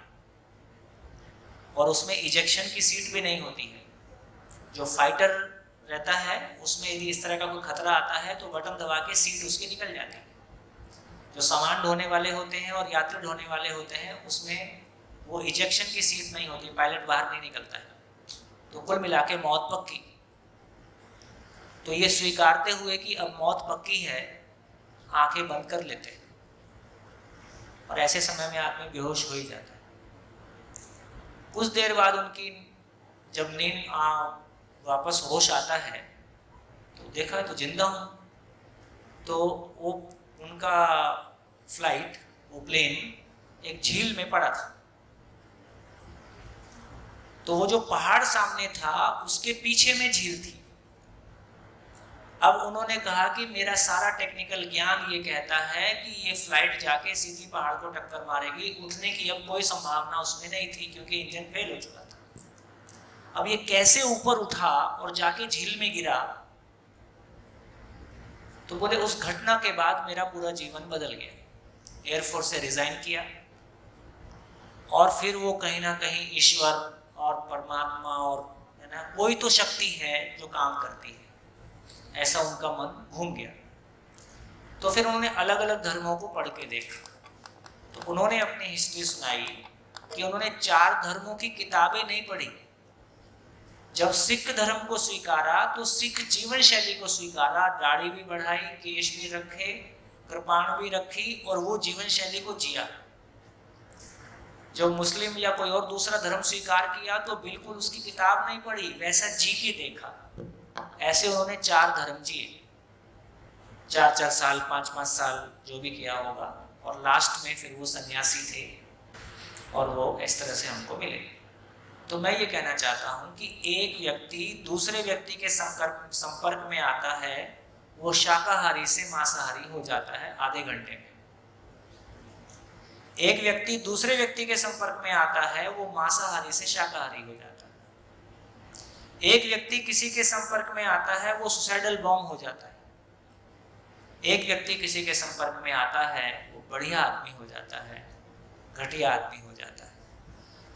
और उसमें इजेक्शन की सीट भी नहीं होती है। जो फाइटर रहता है उसमें यदि इस तरह का कोई खतरा आता है तो बटन दबा के सीट उसकी निकल जाती है। जो सामान ढोने वाले होते हैं और यात्री ढोने वाले होते हैं उसमें वो इजेक्शन की सीट नहीं होती, पायलट बाहर नहीं निकलता है। तो कुल मिला के मौत पक्की। तो ये स्वीकारते हुए कि अब मौत पक्की है, आंखें बंद कर लेते हैं, और ऐसे समय में आदमी बेहोश हो ही जाता है। कुछ देर बाद उनकी जब नींद वापस होश आता है तो देखा तो जिंदा हूँ। तो वो उनका फ्लाइट, वो प्लेन एक झील में पड़ा था। तो वो जो पहाड़ सामने था उसके पीछे में झील थी। अब उन्होंने कहा कि मेरा सारा टेक्निकल ज्ञान ये कहता है कि ये फ्लाइट जाके सीधी पहाड़ को टक्कर मारेगी, उठने की अब कोई संभावना उसमें नहीं थी क्योंकि इंजन फेल हो चुका था। अब ये कैसे ऊपर उठा और जाके झील में गिरा? तो बोले उस घटना के बाद मेरा पूरा जीवन बदल गया। एयरफोर्स से रिजाइन किया और फिर वो कहीं ना कहीं ईश्वर और परमात्मा और है ना, कोई तो शक्ति है जो काम करती है, ऐसा उनका मन घूम गया। तो फिर उन्होंने अलग अलग धर्मों को पढ़ के देखा। तो उन्होंने अपनी हिस्ट्री सुनाई कि उन्होंने 4 धर्मों की किताबें नहीं पढ़ी। जब सिख धर्म को स्वीकारा तो सिख जीवन शैली को स्वीकारा, दाढ़ी भी बढ़ाई, केश भी रखे, कृपाणु भी रखी और वो जीवन शैली को जिया। जब मुस्लिम या कोई और दूसरा धर्म स्वीकार किया तो बिल्कुल उसकी किताब नहीं पढ़ी, वैसा जी के देखा। ऐसे उन्होंने 4 धर्म जिए, 4-4 साल, 5-5 साल, जो भी किया होगा, और लास्ट में फिर वो सन्यासी थे और वो इस तरह से हमको मिले। तो मैं ये कहना चाहता हूँ कि एक व्यक्ति दूसरे व्यक्ति के संपर्क में आता है, वो शाकाहारी से मांसाहारी हो जाता है आधे घंटे में। एक व्यक्ति दूसरे व्यक्ति के संपर्क में आता है, वो मांसाहारी से शाकाहारी हो जाता है। एक व्यक्ति किसी के संपर्क में आता है, वो सुसाइडल बॉम्ब हो जाता है। एक व्यक्ति किसी के संपर्क में आता है, वो बढ़िया आदमी हो जाता है, घटिया आदमी हो जाता है।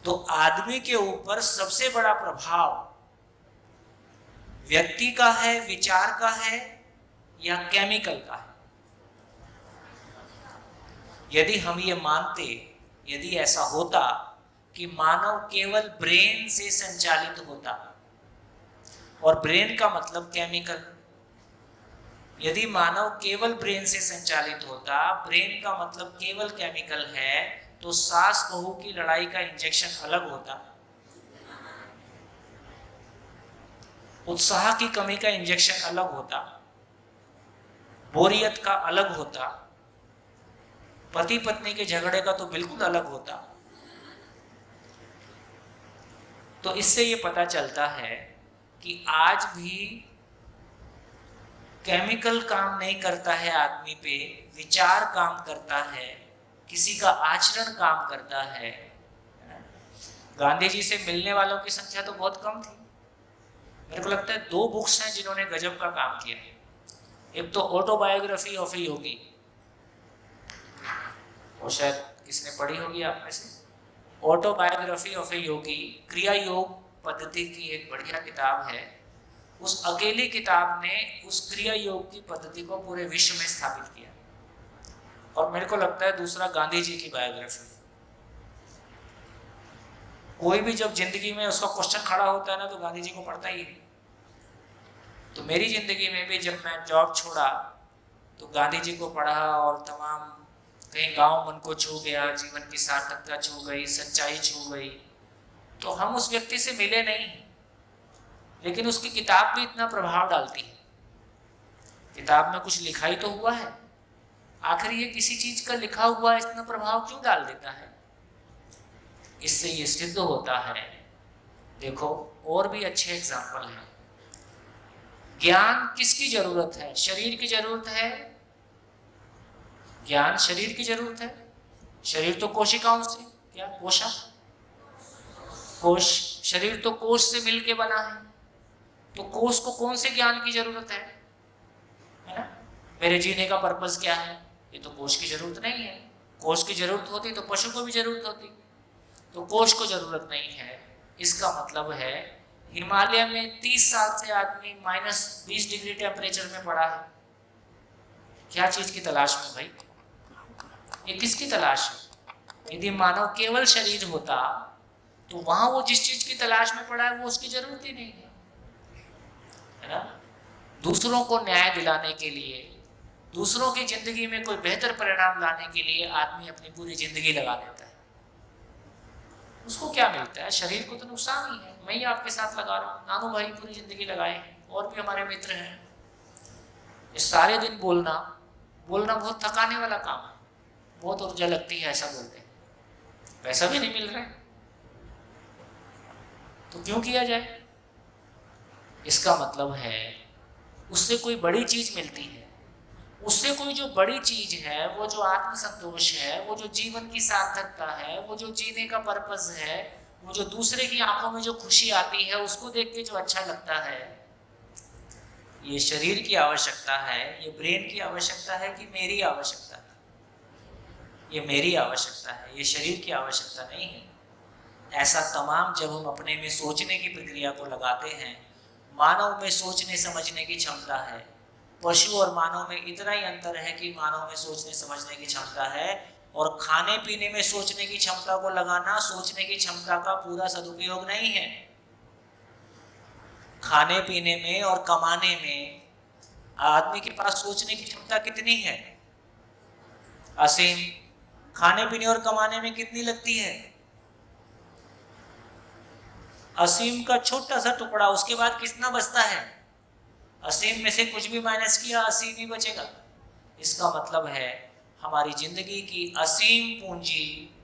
तो आदमी के ऊपर सबसे बड़ा प्रभाव व्यक्ति का है, विचार का है या केमिकल का है। यदि हम ये मानते, यदि ऐसा होता कि मानव केवल ब्रेन से संचालित होता, और ब्रेन का मतलब केमिकल, यदि मानव केवल ब्रेन से संचालित होता, ब्रेन का मतलब केवल केमिकल है, तो सास बहू की लड़ाई का इंजेक्शन अलग होता, उत्साह की कमी का इंजेक्शन अलग होता, बोरियत का अलग होता, पति पत्नी के झगड़े का तो बिल्कुल अलग होता। तो इससे ये पता चलता है कि आज भी केमिकल काम नहीं करता है आदमी पे, विचार काम करता है, किसी का आचरण काम करता है। गांधी जी से मिलने वालों की संख्या तो बहुत कम थी। मेरे को लगता है 2 बुक्स हैं जिन्होंने गजब का काम किया है। एक तो ऑटोबायोग्राफी ऑफ ए योगी, वो शायद किसने पढ़ी होगी आप में से, ऑटोबायोग्राफी ऑफ ए योगी, क्रिया योग पद्धति की एक बढ़िया किताब है। उस अकेली किताब ने उस क्रिया योग की पद्धति को पूरे विश्व में स्थापित किया। और मेरे को लगता है दूसरा गांधी जी की बायोग्राफी। कोई भी जब जिंदगी में उसका क्वेश्चन खड़ा होता है ना, तो गांधी जी को पढ़ता ही है। तो मेरी जिंदगी में भी जब मैं जॉब छोड़ा तो गांधी जी को पढ़ा, और तमाम कहीं गांव मन को छू गया, जीवन की सार्थकता छू गई, सच्चाई छू गई। तो हम उस व्यक्ति से मिले नहीं, लेकिन उसकी किताब भी इतना प्रभाव डालती है। किताब में कुछ लिखा ही तो हुआ है, आखिर ये किसी चीज का लिखा हुआ इतना प्रभाव क्यों डाल देता है? इससे ये सिद्ध होता है। देखो और भी अच्छे एग्जाम्पल हैं। ज्ञान किसकी जरूरत है? शरीर की जरूरत है। ज्ञान शरीर की जरूरत है। शरीर तो कोशिकाओं से, क्या कोशा, कोश, शरीर तो कोश से मिलके बना है। तो कोश को कौन से ज्ञान की जरूरत है ना? मेरे जीने का पर्पस क्या है? ये तो कोश की जरूरत नहीं है। कोश की जरूरत होती तो पशु को भी जरूरत होती, तो कोश को जरूरत नहीं है। इसका मतलब है हिमालय में 30 साल से आदमी -20 डिग्री टेम्परेचर में पड़ा है। क्या चीज की तलाश में भाई? ये किसकी तलाश है? यदि मानव केवल शरीर होता तो वहां वो जिस चीज की तलाश में पड़ा है वो उसकी जरूरत ही नहीं है ना? दूसरों को न्याय दिलाने के लिए, दूसरों की जिंदगी में कोई बेहतर परिणाम लाने के लिए आदमी अपनी पूरी जिंदगी लगा देता है। उसको क्या मिलता है? शरीर को तो नुकसान ही है। मैं ही आपके साथ लगा रहा हूँ, नानू भाई पूरी जिंदगी लगाए हैं, और भी हमारे मित्र हैं। ये सारे दिन बोलना बहुत थकाने वाला काम है, बहुत ऊर्जा लगती है ऐसा बोलते हैं, पैसा भी नहीं मिल रहा है, तो क्यों किया जाए? इसका मतलब है उससे कोई बड़ी चीज मिलती है। उससे कोई जो बड़ी चीज है, वो जो आत्मसंतोष है, वो जो जीवन की सार्थकता है, वो जो जीने का पर्पस है, वो जो दूसरे की आंखों में जो खुशी आती है, उसको देख के जो अच्छा लगता है, ये शरीर की आवश्यकता है, ये ब्रेन की आवश्यकता है कि मेरी आवश्यकता है? ये मेरी आवश्यकता है, ये शरीर की आवश्यकता नहीं है। ऐसा तमाम जब हम अपने में सोचने की प्रक्रिया को लगाते हैं, मानव में सोचने समझने की क्षमता है। पशु और मानव में इतना ही अंतर है कि मानव में सोचने समझने की क्षमता है, और खाने पीने में सोचने की क्षमता को लगाना सोचने की क्षमता का पूरा सदुपयोग नहीं है। खाने पीने में और कमाने में आदमी के पास सोचने की क्षमता कितनी है? असीम खाने पीने और कमाने में कितनी लगती है? असीम का छोटा सा टुकड़ा, उसके बाद कितना बचता है? असीम में से कुछ भी माइनस किया, असीम ही बचेगा। इसका मतलब है हमारी जिंदगी की असीम पूंजी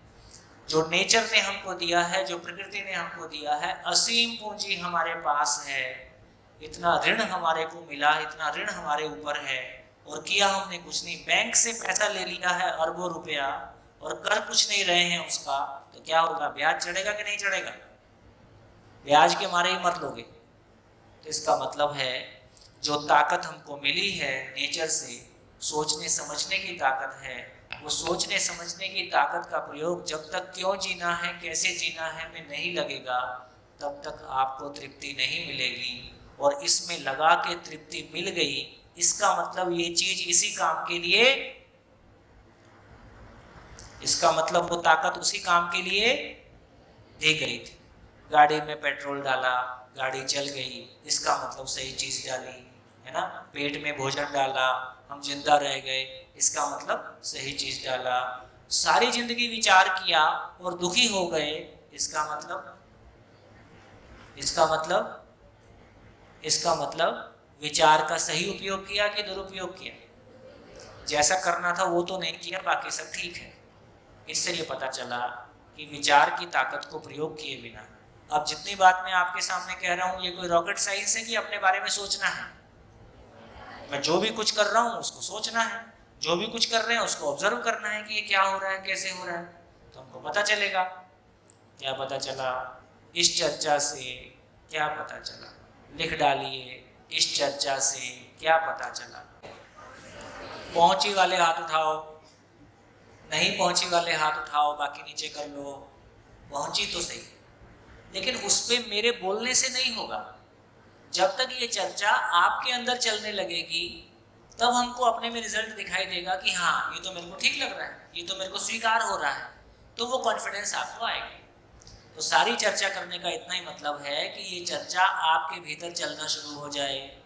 जो नेचर ने हमको दिया है, जो प्रकृति ने हमको दिया है, असीम पूंजी हमारे पास है। इतना ऋण हमारे को मिला, इतना ऋण हमारे ऊपर है, और किया हमने कुछ नहीं। बैंक से पैसा ले लिया है अरबों रुपया और कर कुछ नहीं रहे हैं उसका, तो क्या होगा? ब्याज चढ़ेगा कि नहीं चढ़ेगा? ब्याज के मारे ही मर लोगे। तो इसका मतलब है जो ताकत हमको मिली है नेचर से, सोचने समझने की ताकत है, वो सोचने समझने की ताकत का प्रयोग जब तक क्यों जीना है, कैसे जीना है में नहीं लगेगा, तब तक आपको तृप्ति नहीं मिलेगी। और इसमें लगा के तृप्ति मिल गई, इसका मतलब ये चीज इसी काम के लिए, इसका मतलब वो ताकत उसी काम के लिए दी गई थी। गाड़ी में पेट्रोल डाला, गाड़ी चल गई, इसका मतलब सही चीज डाली है ना। पेट में भोजन डाला, हम जिंदा रह गए, इसका मतलब सही चीज डाला। सारी जिंदगी विचार किया और दुखी हो गए, इसका मतलब विचार का सही उपयोग किया कि दुरुपयोग किया? जैसा करना था वो तो नहीं किया, बाकी सब ठीक है। इससे ये पता चला कि विचार की ताकत को प्रयोग किए बिना, अब जितनी बात मैं आपके सामने कह रहा हूँ, ये कोई रॉकेट साइंस है कि अपने बारे में सोचना है? मैं जो भी कुछ कर रहा हूँ उसको सोचना है, जो भी कुछ कर रहे हैं उसको ऑब्जर्व करना है कि ये क्या हो रहा है, कैसे हो रहा है, तो हमको पता चलेगा। क्या पता चला इस चर्चा से? क्या पता चला? लिख डालिए, इस चर्चा से क्या पता चला? पहुंची वाले हाथ उठाओ, नहीं पहुंची वाले हाथ उठाओ, बाकी नीचे कर लो। पहुंची तो सही, लेकिन उस पे मेरे बोलने से नहीं होगा। जब तक ये चर्चा आपके अंदर चलने लगेगी, तब हमको अपने में रिजल्ट दिखाई देगा कि हाँ ये तो मेरे को ठीक लग रहा है, ये तो मेरे को स्वीकार हो रहा है, तो वो कॉन्फिडेंस आपको आएगी। तो सारी चर्चा करने का इतना ही मतलब है कि ये चर्चा आपके भीतर चलना शुरू हो जाए।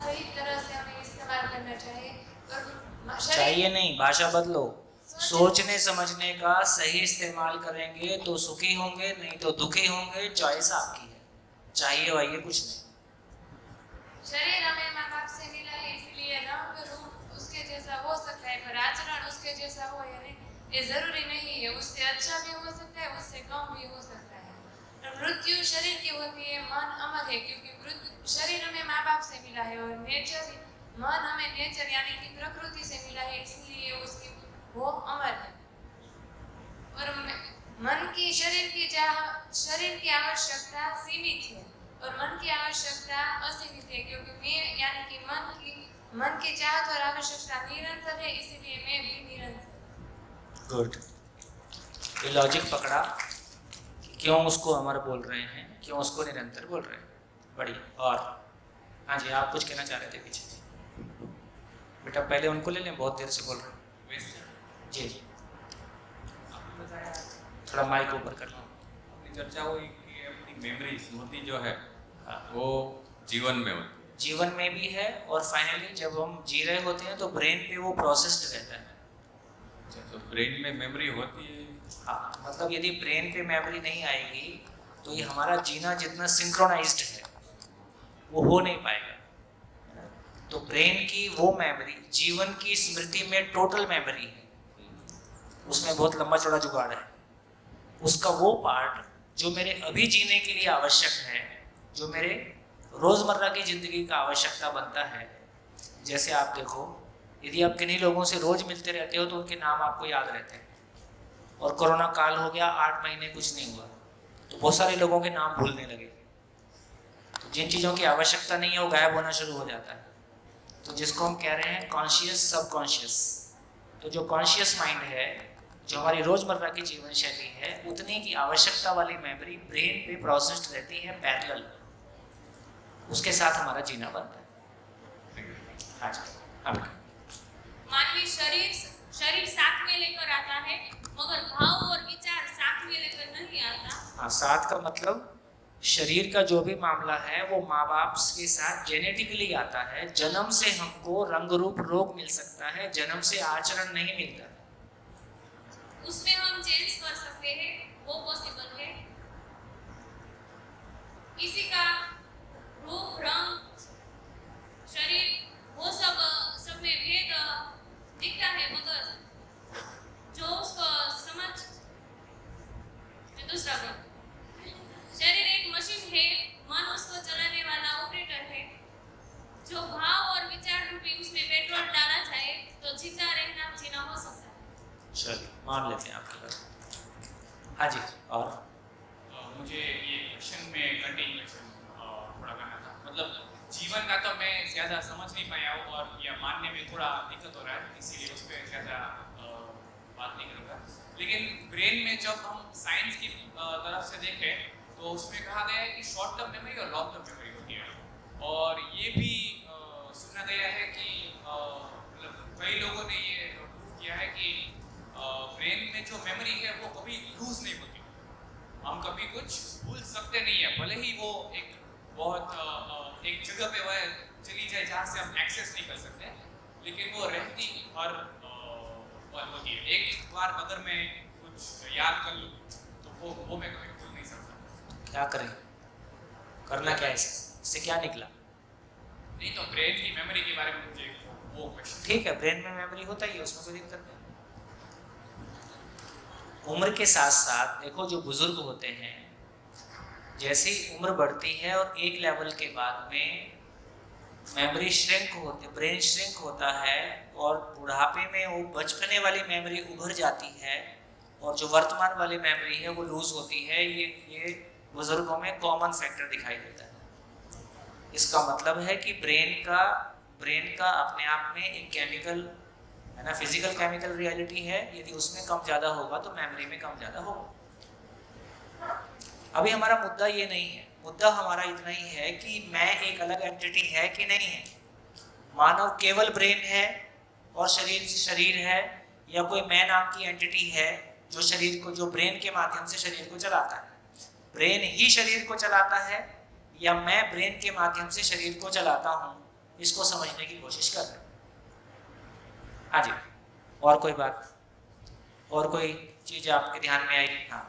सही तरह से हमें इस्तेमाल करना चाहिए और चाहिए नहीं, भाषा बदलो। सोचने समझने का सही इस्तेमाल करेंगे तो सुखी होंगे, नहीं तो दुखी होंगे। चॉइस आपकी है, चाहिए वाइए कुछ नहीं। शरीर हमें माँ बाप से मिला है, इसलिए रंग रूप उसके जैसा हो सकता है, पर आचरण उसके जैसा हो या नहीं ये जरूरी नहीं है। उससे अच्छा भी हो सकता है, उससे कम भी हो सकता है। और मृत्यु शरीर की होती है, मन अमर है, क्योंकि शरीर हमें माँ बाप से मिला है और मन हमें नेचर यानी कि प्रकृति से मिला है, इसलिए उसकी वो अमर है। और मन की शरीर की आवश्यकता सीमित है और मन की आवश्यकता असीमित है, क्योंकि मैं यानी कि मन की चाहत और आवश्यकता निरंतर है, इसीलिए मैं भी निरंतर। गुड, ये लॉजिक पकड़ा। क्यों उसको अमर बोल रहे हैं, क्यों उसको निरंतर बोल रहे हैं, बढ़िया। और हाँ जी, आप कुछ कहना चाह रहे थे पीछे? बेटा पहले उनको ले लें, बहुत देर से बोल रहे हैं। जी जी, थोड़ा माइक ऊपर कर लो। अपनी चर्चा हुई कि अपनी मेमोरी, स्मृति जो है वो जीवन में होती है, जीवन में भी है, और फाइनली जब हम जी रहे होते हैं तो ब्रेन पे वो प्रोसेस्ड रहता है। अच्छा, तो ब्रेन में मेमोरी होती है। हाँ, मतलब यदि ब्रेन पे मेमोरी नहीं आएगी तो ये हमारा जीना जितना सिंक्रोनाइज्ड है वो हो नहीं पाएगा। तो ब्रेन की वो मेमोरी, जीवन की स्मृति में टोटल मेमोरी है, उसमें बहुत लंबा चौड़ा जुगाड़ है। उसका वो पार्ट जो मेरे अभी जीने के लिए आवश्यक है, जो मेरे रोज़मर्रा की ज़िंदगी का आवश्यकता बनता है। जैसे आप देखो, यदि आप किन्हीं लोगों से रोज़ मिलते रहते हो तो उनके नाम आपको याद रहते हैं, और कोरोना काल हो गया, 8 महीने कुछ नहीं हुआ, तो बहुत सारे लोगों के नाम भूलने लगे। तो जिन चीज़ों की आवश्यकता नहीं है वो गायब होना शुरू हो जाता है। तो जिसको हम कह रहे हैं कॉन्शियस सबकॉन्शियस, तो जो कॉन्शियस माइंड है, जो हमारी रोज़मर्रा की जीवन शैली है, उतनी की आवश्यकता वाली मेमोरी ब्रेन पे प्रोसेस्ड रहती है पैरेलल, उसके साथ हमारा जीना बनता है। हाँ जी, अब मानवीय शरीर साथ में लेकर आता है, मगर भाव और विचार साथ में लेकर नहीं आता। हाँ, साथ का मतलब शरीर का जो भी मामला है वो माँ बाप के साथ जेनेटिकली आता है। जन्म से हमको रंग रूप रोग मिल सकता है, जन्म से आचरण नहीं मिलता। उसमें हम चेंज कर सकते हैं, वो पॉसिबल है। किसी का रूप, रंग, शरीर, वो सब में भेद दिखता है, मगर जो उसको समझ में दूसरा को। शरीर एक मशीन है, मन उसको चलाने वाला ऑपरेटर है। जो भाव और विचार रूपी उसमें पेट्रोल डाला जाए तो जिंदा रहना जीना हो सकता है। चलिए मान लेते हैं आपकी बात। हाँ जी, और मुझे ये क्वेश्चन में कंटिन्यूएशन थोड़ा करना था। मतलब जीवन का तो मैं ज़्यादा समझ नहीं पाया हूँ और या मानने में थोड़ा दिक्कत हो रहा है, इसीलिए उस पर ज़्यादा बात नहीं करूँगा। लेकिन ब्रेन में जब हम साइंस की तरफ से देखें तो उसमें कहा गया है कि शॉर्ट टर्म मेमोरी और लॉन्ग टर्म मेमोरी होती है। और ये भी सुना गया है कि मतलब कई लोगों ने ये प्रूव किया है कि ब्रेन में जो मेमोरी है वो कभी लूज नहीं होती। हम कभी कुछ भूल सकते नहीं है, भले ही वो एक बहुत एक जगह पे वह चली जाए जहाँ से हम एक्सेस नहीं कर सकते, लेकिन वो रहती हर पल होती है। एक बार अगर मैं कुछ याद कर लूँ तो वो मैं कभी भूल नहीं सकता। क्या करें, करना क्या है इससे क्या निकला? नहीं तो ब्रेन की मेमोरी के बारे में मुझे वो क्वेश्चन। ठीक है, ब्रेन में मेमोरी होता ही है, उसमें कोई दिक्कत नहीं। उम्र के साथ साथ देखो, जो बुजुर्ग होते हैं, जैसे ही उम्र बढ़ती है और एक लेवल के बाद में मेमोरी श्रिंक होती, ब्रेन श्रिंक होता है और बुढ़ापे में वो बचपने वाली मेमोरी उभर जाती है और जो वर्तमान वाली मेमोरी है वो लूज होती है। ये बुजुर्गों में कॉमन फैक्टर दिखाई देता है। इसका मतलब है कि ब्रेन का अपने आप में एक केमिकल है ना, फिजिकल केमिकल रियलिटी है। यदि उसमें कम ज़्यादा होगा तो मेमोरी में कम ज़्यादा होगा। अभी हमारा मुद्दा ये नहीं है, मुद्दा हमारा इतना ही है कि मैं एक अलग एंटिटी है कि नहीं है। मानव केवल ब्रेन है और शरीर है, या कोई मैं नाम की एंटिटी है जो शरीर को, जो ब्रेन के माध्यम से शरीर को चलाता है। ब्रेन ही शरीर को चलाता है या मैं ब्रेन के माध्यम से शरीर को चलाता हूँ, इसको समझने की कोशिश कर रहे हैं। हाँ जी, और कोई बात, और कोई चीज आपके ध्यान में आई? हाँ,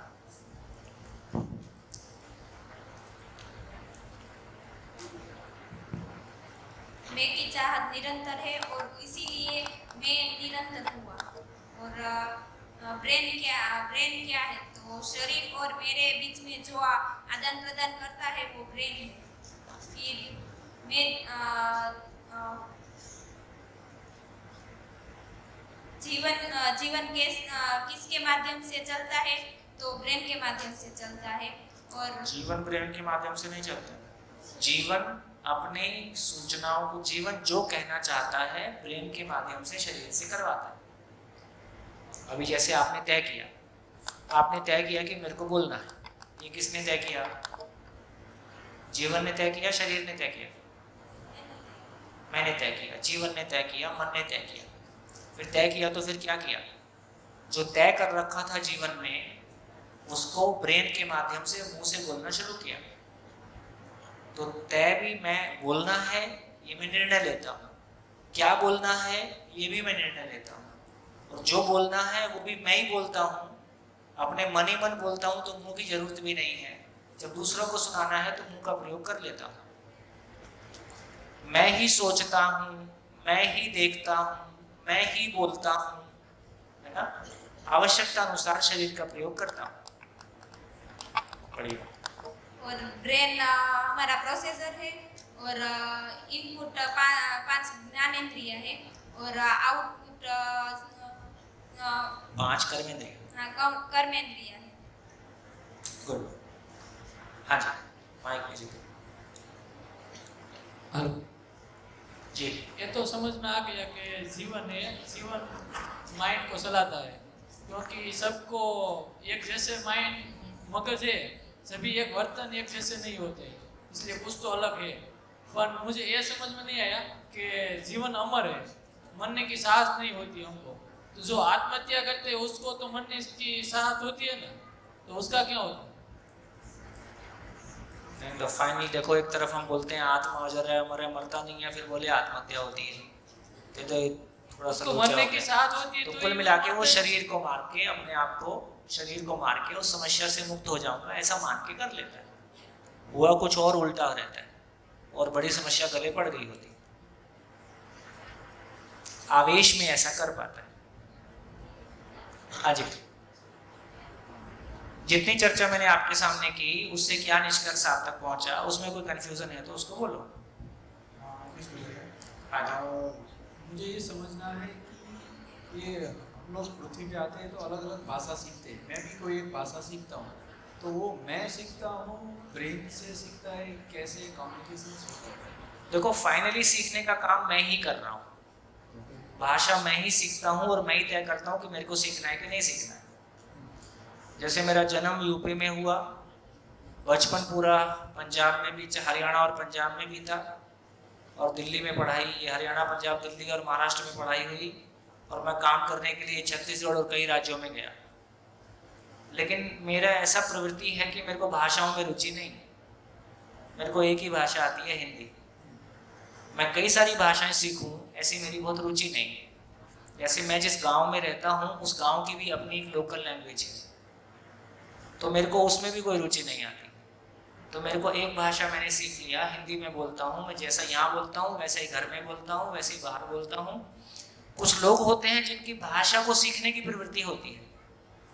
मैं की चाहत निरंतर है और इसीलिए मैं निरंतर हुआ। और ब्रेन क्या है? तो शरीर और मेरे बीच में जो आदान प्रदान करता है वो ब्रेन है। फिर मैं जीवन किसके माध्यम से चलता है? तो ब्रेन के माध्यम से चलता है। और जीवन ब्रेन के माध्यम से नहीं चलता। जीवन अपने सूचनाओं को, जीवन जो कहना चाहता है ब्रेन के माध्यम से शरीर से करवाता है। अभी जैसे आपने तय किया कि मेरे को बोलना है, ये किसने तय किया? जीवन ने तय किया, शरीर ने तय किया? मैंने तय किया, जीवन ने तय किया, मन ने तय किया। फिर तय किया तो फिर क्या किया? जो तय कर रखा था जीवन ने, उसको ब्रेन के माध्यम से मुंह से बोलना शुरू किया। तो तय भी मैं बोलना है, ये मैं निर्णय लेता हूँ। क्या बोलना है, ये भी मैं निर्णय लेता हूँ। और जो बोलना है वो भी मैं ही बोलता हूँ। अपने मन ही मन बोलता हूँ तो मुंह की जरूरत भी नहीं है। जब दूसरों को सुनाना है तो मुंह का प्रयोग कर लेता हूँ। मैं ही सोचता हूँ, मैं ही देखता हूँ, मैं ही बोलता हूँ, है ना। आवश्यकता अनुसार शरीर का प्रयोग करता हूँ। और ब्रेन हमारा प्रोसेसर है और इनपुट 5 ज्ञानेंद्रिय है और आउटपुट 5 कर्मेंद्रिय। कर्मेंद्रिय है। गुड। हाँ जी, माइक म्यूजिक। हेलो जी, ये तो समझ में आ गया कि जीवन है, जीवन माइंड को चलाता है, क्योंकि सबको एक जैसे माइंड मगज है, सभी एक वर्तन एक जैसे नहीं होते, इसलिए कुछ तो अलग है। पर मुझे ये समझ में नहीं आया कि जीवन अमर है, मरने की साहस नहीं होती हमको। तो जो आत्महत्या करते हैं उसको तो मरने की साहस होती है ना, तो उसका क्या होता है? नहीं तो फाइनल देखो, एक तरफ हम बोलते हैं आत्मा अजर है, अमर है, मरता नहीं है, फिर बोले आत्महत्या होती है, तो थोड़ा सा तो लोचा मरने हो की गया। साथ होती है तो तो कुल ये मिला के वो बात है। शरीर को मार के, अपने आप को शरीर को मार के उस समस्या से मुक्त हो जाऊंगा ऐसा मान के कर लेता है। हुआ कुछ और उल्टा रहता है और बड़ी समस्या गले पड़ गई होती। आवेश में ऐसा कर पाता है। हाँ जी, जितनी चर्चा मैंने आपके सामने की उससे क्या निष्कर्ष आप तक पहुंचा, उसमें कोई कंफ्यूजन है तो उसको बोलो। हाँ जी। मुझे ये समझना है कि ये हम लोग पृथ्वी पे आते हैं तो अलग अलग भाषा सीखते हैं। मैं भी कोई एक भाषा सीखता हूँ, तो वो मैं सीखता हूँ ब्रेन से सीखता है, कैसे कम्युनिकेशन सीखता है? देखो, फाइनली सीखने का काम मैं ही कर रहा हूँ। भाषा मैं ही सीखता हूँ और मैं ही तय करता हूँ कि मेरे को सीखना है कि नहीं सीखना है। जैसे मेरा जन्म यूपी में हुआ, बचपन पूरा पंजाब में भी, हरियाणा और पंजाब में भी था, और दिल्ली में पढ़ाई, ये हरियाणा, पंजाब, दिल्ली और महाराष्ट्र में पढ़ाई हुई, और मैं काम करने के लिए छत्तीसगढ़ और कई राज्यों में गया। लेकिन मेरा ऐसा प्रवृत्ति है कि मेरे को भाषाओं में रुचि नहीं है। मेरे को एक ही भाषा आती है, हिंदी। मैं कई सारी भाषाएं सीखूं ऐसी मेरी बहुत रुचि नहीं है। जैसे मैं जिस गांव में रहता हूं उस गांव की भी अपनी एक लोकल लैंग्वेज है, तो मेरे को उसमें भी कोई रुचि नहीं आती। तो मेरे को एक भाषा मैंने सीख लिया, हिंदी में बोलता हूँ मैं। जैसा यहाँ बोलता हूँ वैसे ही घर में बोलता हूँ, वैसे ही बाहर बोलता हूँ। कुछ लोग होते हैं जिनकी भाषा को सीखने की प्रवृत्ति होती है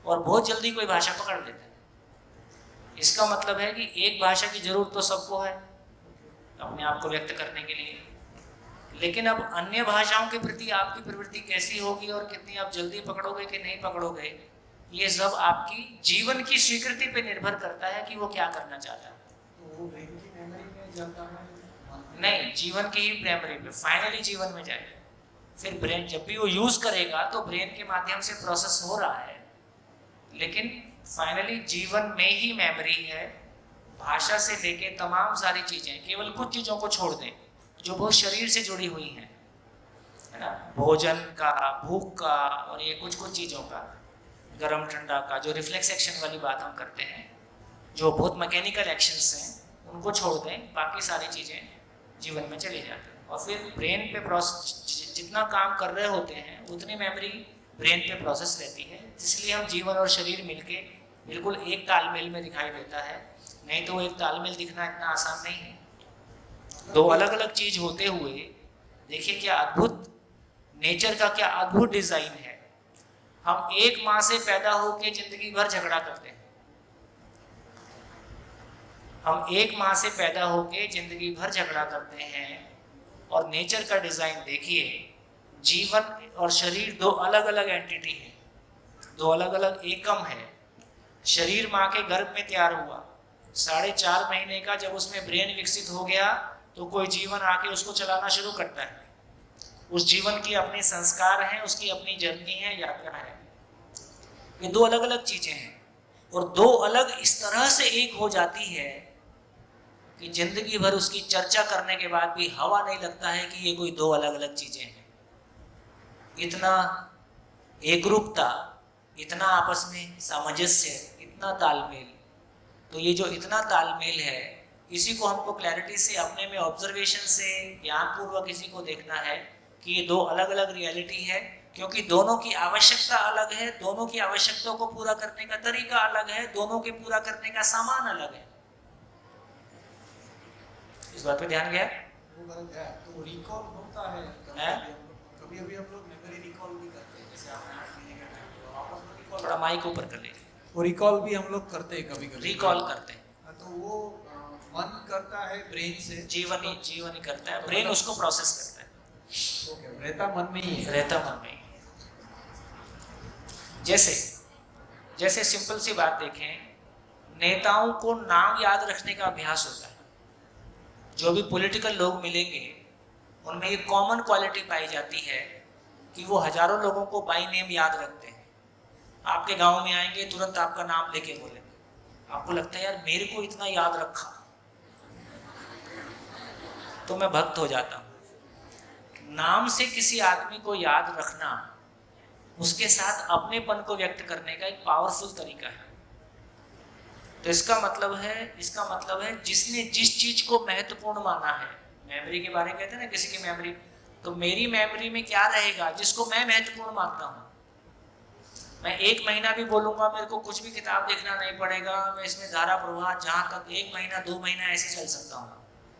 और बहुत जल्दी कोई भाषा पकड़ लेते हैं। इसका मतलब है कि एक भाषा की जरूरत तो सबको है अपने आप को व्यक्त करने के लिए, लेकिन अब अन्य भाषाओं के प्रति आपकी प्रवृत्ति कैसी होगी और कितनी आप जल्दी पकड़ोगे कि नहीं पकड़ोगे, ये सब आपकी जीवन की स्वीकृति पे निर्भर करता है कि वो क्या करना चाहता है। तो वो ब्रेन की मेमोरी में जाता है? नहीं, जीवन की ही प्राइमरी पे, फाइनली जीवन में जाएगा। फिर ब्रेन जब भी वो यूज करेगा तो ब्रेन के माध्यम से प्रोसेस हो रहा है, लेकिन फाइनली जीवन में ही मेमोरी है। भाषा से लेके तमाम सारी चीजें, केवल कुछ चीजों को छोड़ दें जो बहुत शरीर से जुड़ी हुई हैं, है ना, भोजन का, भूख का, और ये कुछ कुछ चीजों का, गरम ठंडा का, जो रिफ्लेक्स एक्शन वाली बात हम करते हैं, जो बहुत मैकेनिकल एक्शंस हैं, उनको छोड़ दें, बाकी सारी चीजें जीवन में चली जाती हैं। और फिर ब्रेन पे प्रोसेस, जितना काम कर रहे होते हैं उतनी मेमोरी ब्रेन पे प्रोसेस रहती है। इसलिए हम जीवन और शरीर मिलके बिल्कुल एक तालमेल में दिखाई देता है, नहीं तो एक तालमेल दिखना इतना आसान नहीं है। दो अलग अलग चीज होते हुए देखिए क्या अद्भुत नेचर का, क्या अद्भुत डिजाइन है। हम एक माँ से पैदा होके जिंदगी भर झगड़ा करते हैं। हम एक माँ से पैदा होके जिंदगी भर झगड़ा करते हैं, और नेचर का डिजाइन देखिए, जीवन और शरीर दो अलग अलग एंटिटी है, दो अलग अलग एकम है। शरीर माँ के गर्भ में तैयार हुआ, 4.5 महीने का जब उसमें ब्रेन विकसित हो गया तो कोई जीवन आके उसको चलाना शुरू करता है। उस जीवन की अपने संस्कार हैं, उसकी अपनी जर्नी है, यात्रा है। ये दो अलग अलग चीजें हैं, और दो अलग इस तरह से एक हो जाती है कि जिंदगी भर उसकी चर्चा करने के बाद भी हवा नहीं लगता है कि ये कोई दो अलग अलग चीजें हैं। इतना एकरूपता, इतना आपस में सामंजस्य, इतना तालमेल। तो ये जो इतना तालमेल है, इसी को हमको क्लैरिटी से अपने में ऑब्जर्वेशन से ज्ञानपूर्वक इसी को देखना है कि ये दो अलग अलग रियलिटी है, क्योंकि दोनों की आवश्यकता अलग है, दोनों की आवश्यकताओं को पूरा करने का तरीका अलग है, दोनों के पूरा करने का सामान अलग है। इस बात पे ध्यान गया? वो गलत है तो रिकॉल होता है हैं? कभी कभी हम लोग मेमोरी रिकॉल भी करते हैं, जैसे आपने 8 महीने का टाइम दिया, वापस में रिकॉल, थोड़ा माइक ऊपर कर लीजिए। वो रिकॉल भी हम लोग करते हैं कभी कभी, रिकॉल करते हैं, तो वो मन करता है ब्रेन से, जीवन ही करता है, ब्रेन उसको प्रोसेस करता है, ओके, रहता मन में ही है। रहता मन में। जैसे सिंपल सी बात देखें, नेताओं को नाम याद रखने का अभ्यास होता है। जो भी पॉलिटिकल लोग मिलेंगे उनमें ये कॉमन क्वालिटी पाई जाती है कि वो हजारों लोगों को बाय नेम याद रखते हैं। आपके गांव में आएंगे, तुरंत आपका नाम लेके बोलेंगे, आपको लगता है यार मेरे को इतना याद रखा, तो मैं भक्त हो जाता हूं। नाम से किसी आदमी को याद रखना उसके साथ अपनेपन को व्यक्त करने का एक पावरफुल तरीका है। तो इसका मतलब है जिसने जिस चीज को महत्वपूर्ण माना है, मेमोरी के बारे में कहते हैं ना किसी की मेमोरी, तो मेरी मेमोरी में क्या रहेगा जिसको मैं महत्वपूर्ण मानता हूँ। मैं 1 महीना भी बोलूंगा मेरे को कुछ भी किताब देखना नहीं पड़ेगा, मैं इसमें धारा प्रवाह जहाँ तक 1 महीना 2 महीना ऐसे चल सकता हूँ,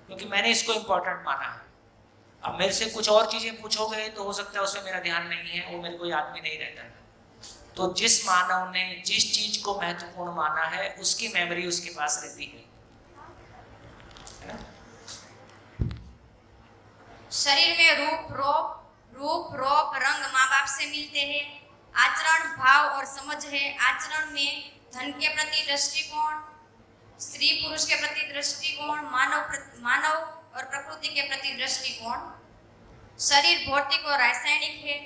क्योंकि मैंने इसको इम्पोर्टेंट माना है। अब मेरे से कुछ और चीजें पूछोगे तो हो सकता है उसमें मेरा ध्यान नहीं है, वो मेरे को याद भी नहीं रहता है। तो जिस मानव ने जिस चीज को महत्वपूर्ण माना है उसकी मेमोरी उसके पास रहती है ना? शरीर में रूप रोप रंग माँ बाप से मिलते हैं। आचरण भाव और समझ है। आचरण में धन के प्रति दृष्टिकोण, स्त्री पुरुष के प्रति दृष्टिकोण, मानव और प्रकृति के प्रति दृष्टिकोण। शरीर भौतिक और रासायनिक है।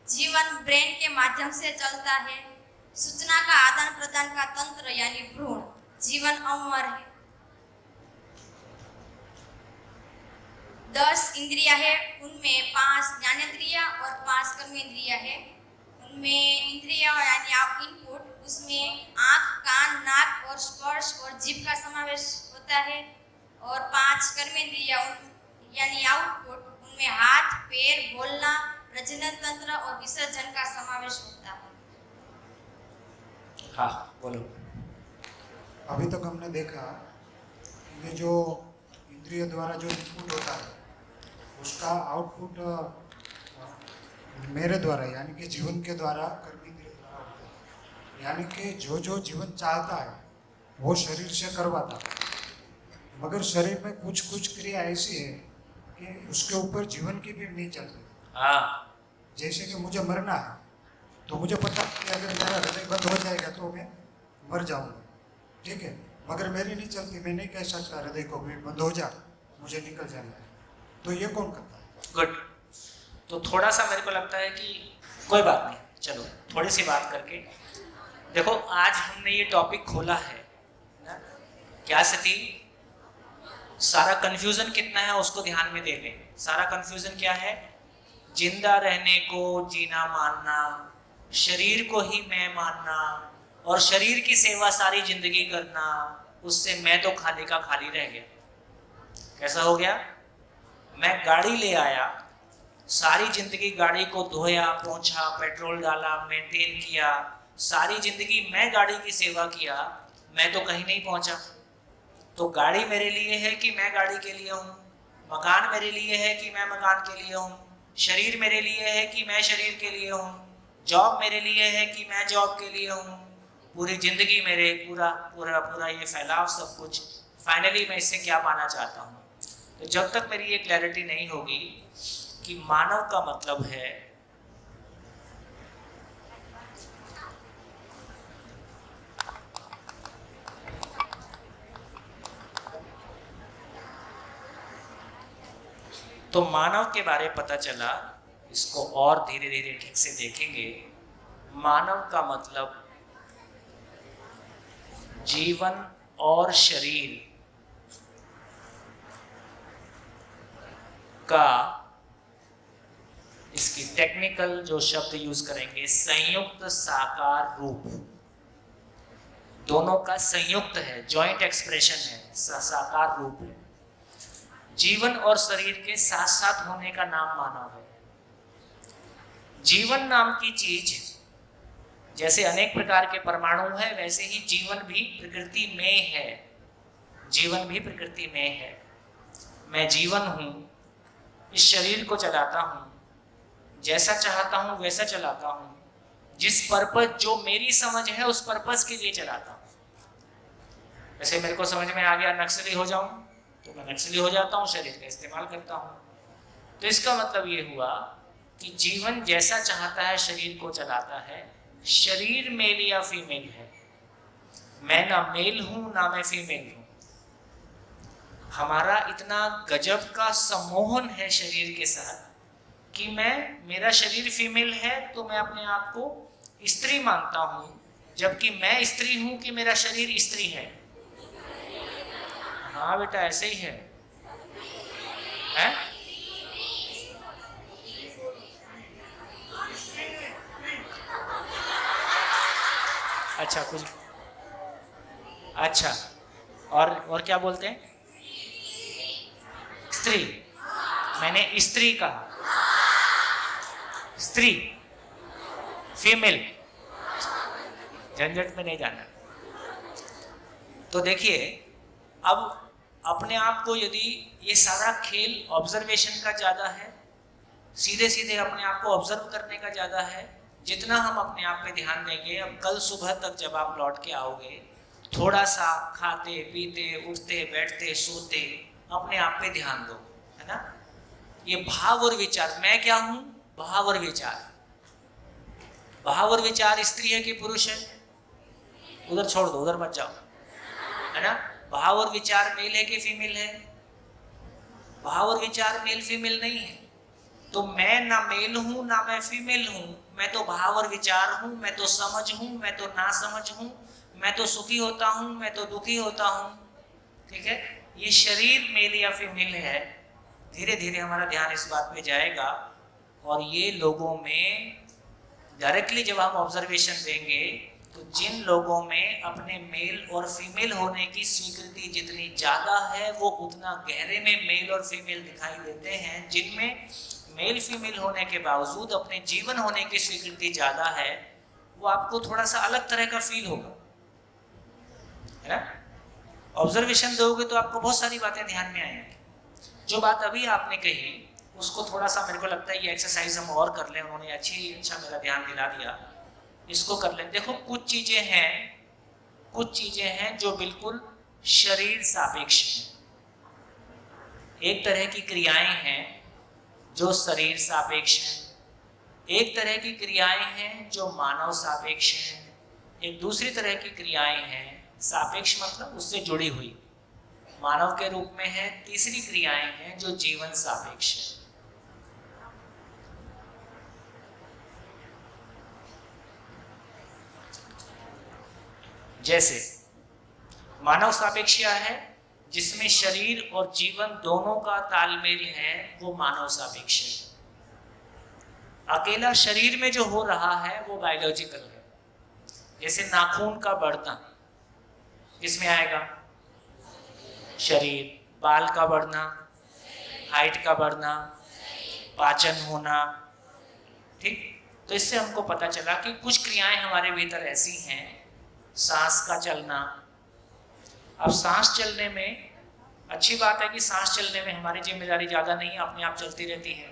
जीवन ब्रेन के माध्यम से चलता है। सूचना का आदान प्रदान का तंत्र यानी भ्रूण। जीवन अमर है। 10 इंद्रियां है, उनमें 5 ज्ञानेंद्रिया और 5 कर्मेंद्रिया है। उनमें इंद्रिया यानी इनपुट, उसमें आँख, कान, नाक और स्पर्श और जीभ का समावेश होता है। और 5 कर्मेंद्रिया यानी आउटपुट, उनमें हाथ, पैर, बोलना, प्रजनन तंत्र और विसर्जन का समावेश होता है। हाँ बोलो। अभी तक हमने देखा ये जो इंद्रिय द्वारा जो इनपुट होता है उसका आउटपुट मेरे द्वारा यानी कि जीवन के द्वारा कर्मेंद्रिय द्वारा होता है। यानी कि जो जो जीवन चाहता है वो शरीर से करवाता है, मगर शरीर में कुछ कुछ क्रिया ऐसी है कि उसके ऊपर जीवन की भी नहीं चलती। हाँ, जैसे कि मुझे मरना है तो मुझे पता है कि अगर मेरा हृदय बंद हो जाएगा तो मैं मर जाऊंगा, ठीक है, मगर मेरी नहीं चलती। मैं नहीं कह सकता हृदय को भी बंद हो जा, मुझे निकल जाना है। तो ये कौन करता है? गुड। तो थोड़ा सा मेरे को लगता है कि कोई बात नहीं, चलो थोड़ी सी बात करके देखो। आज हमने ये टॉपिक खोला है ना, क्या स्थिति, सारा कंफ्यूजन कितना है उसको ध्यान में दे लें। सारा कंफ्यूजन क्या है? जिंदा रहने को जीना मानना, शरीर को ही मैं मानना और शरीर की सेवा सारी जिंदगी करना, उससे मैं तो खाली का खाली रह गया। कैसा हो गया? मैं गाड़ी ले आया, सारी जिंदगी गाड़ी को धोया, पोंछा, पेट्रोल डाला, मेंटेन किया, सारी जिंदगी मैं गाड़ी की सेवा किया, मैं तो कहीं नहीं पहुंचा। तो गाड़ी मेरे लिए है कि मैं गाड़ी के लिए हूँ? मकान मेरे लिए है कि मैं मकान के लिए हूँ? शरीर मेरे लिए है कि मैं शरीर के लिए हूँ? जॉब मेरे लिए है कि मैं जॉब के लिए हूँ? पूरी जिंदगी मेरे पूरा ये फैलाव सब कुछ, फाइनली मैं इससे क्या पाना चाहता हूँ? तो जब तक मेरी ये क्लैरिटी नहीं होगी कि मानव का मतलब है तो मानव के बारे में पता चला, इसको और धीरे धीरे ठीक से देखेंगे। मानव का मतलब जीवन और शरीर का, इसकी टेक्निकल जो शब्द यूज करेंगे, संयुक्त साकार रूप। दोनों का संयुक्त है, जॉइंट एक्सप्रेशन है, साकार रूप है। जीवन और शरीर के साथ साथ होने का नाम मानव है। जीवन नाम की चीज, जैसे अनेक प्रकार के परमाणु है, वैसे ही जीवन भी प्रकृति में है। जीवन भी प्रकृति में है। मैं जीवन हूँ, इस शरीर को चलाता हूँ, जैसा चाहता हूँ वैसा चलाता हूँ, जिस पर्पस, जो मेरी समझ है उस पर्पस के लिए चलाता हूँ। जैसे मेरे को समझ में आ गया नक्सली हो जाऊँ तो मैं नक्सली हो जाता हूँ, शरीर का इस्तेमाल करता हूँ। तो इसका मतलब ये हुआ कि जीवन जैसा चाहता है शरीर को चलाता है। शरीर मेल या फीमेल है, मैं ना मेल हूँ ना मैं फीमेल हूँ। हमारा इतना गजब का सम्मोहन है शरीर के साथ कि मेरा शरीर फीमेल है तो मैं अपने आप को स्त्री मानता हूँ, जबकि मैं स्त्री हूँ कि मेरा शरीर स्त्री है। हाँ बेटा, ऐसे ही है, हैं? अच्छा, और क्या बोलते हैं? स्त्री। मैंने स्त्री कहा, स्त्री, फीमेल, झंझट में नहीं जाना। तो देखिए, अब अपने आप को यदि ये सारा खेल ऑब्जर्वेशन का ज़्यादा है, सीधे सीधे अपने आप को ऑब्जर्व करने का ज़्यादा है, जितना हम अपने आप पे ध्यान देंगे, अब कल सुबह तक जब आप लौट के आओगे, थोड़ा सा खाते पीते उठते बैठते सोते अपने आप पे ध्यान दो, है ना। ये भाव और विचार, मैं क्या हूँ? भाव और विचार। भाव और विचार स्त्री है कि पुरुष है? उधर छोड़ दो, उधर मत जाओ, है ना। भाव और विचार मेल है कि फीमेल है? भाव और विचार मेल फीमेल नहीं है। तो मैं ना मेल हूं ना मैं फीमेल हूं, मैं तो भाव और विचार हूं, मैं तो समझ हूं, मैं तो ना समझ हूं, मैं तो सुखी होता हूं, मैं तो दुखी होता हूं। ठीक है, ये शरीर मेल या फीमेल है। धीरे धीरे हमारा ध्यान इस बात पे जाएगा और ये लोगों में डायरेक्टली जब हम ऑब्जर्वेशन देंगे तो जिन लोगों में अपने मेल और फीमेल होने की स्वीकृति जितनी ज़्यादा है वो उतना गहरे में मेल और फीमेल दिखाई देते हैं। जिनमें मेल फीमेल होने के बावजूद अपने जीवन होने की स्वीकृति ज़्यादा है, वो आपको थोड़ा सा अलग तरह का फील होगा, है ना। ऑब्जर्वेशन दोगे तो आपको बहुत सारी बातें ध्यान में आएंगी। जो बात अभी आपने कही उसको थोड़ा सा, मेरे को लगता है ये एक्सरसाइज हम और कर लें, उन्होंने अच्छा मेरा ध्यान दिला दिया, इसको कर लें। देखो, कुछ चीजें हैं जो बिल्कुल शरीर सापेक्ष हैं। एक तरह की क्रियाएं हैं जो शरीर सापेक्ष हैं, एक तरह की क्रियाएं हैं जो मानव सापेक्ष हैं, एक दूसरी तरह की क्रियाएं हैं सापेक्ष मतलब उससे जुड़ी हुई, मानव के रूप में है। तीसरी क्रियाएं हैं जो जीवन सापेक्ष है। जैसे मानव सापेक्ष क्या है? जिसमें शरीर और जीवन दोनों का तालमेल है, वो मानव सापेक्ष है। अकेला शरीर में जो हो रहा है वो बायोलॉजिकल है। जैसे नाखून का बढ़ना, किसमें आएगा? शरीर। बाल का बढ़ना, हाइट का बढ़ना, पाचन होना, ठीक। तो इससे हमको पता चला कि कुछ क्रियाएं हमारे भीतर ऐसी हैं। सांस का चलना, अब सांस चलने में अच्छी बात है कि सांस चलने में हमारी जिम्मेदारी ज़्यादा नहीं है, अपने आप चलती रहती है,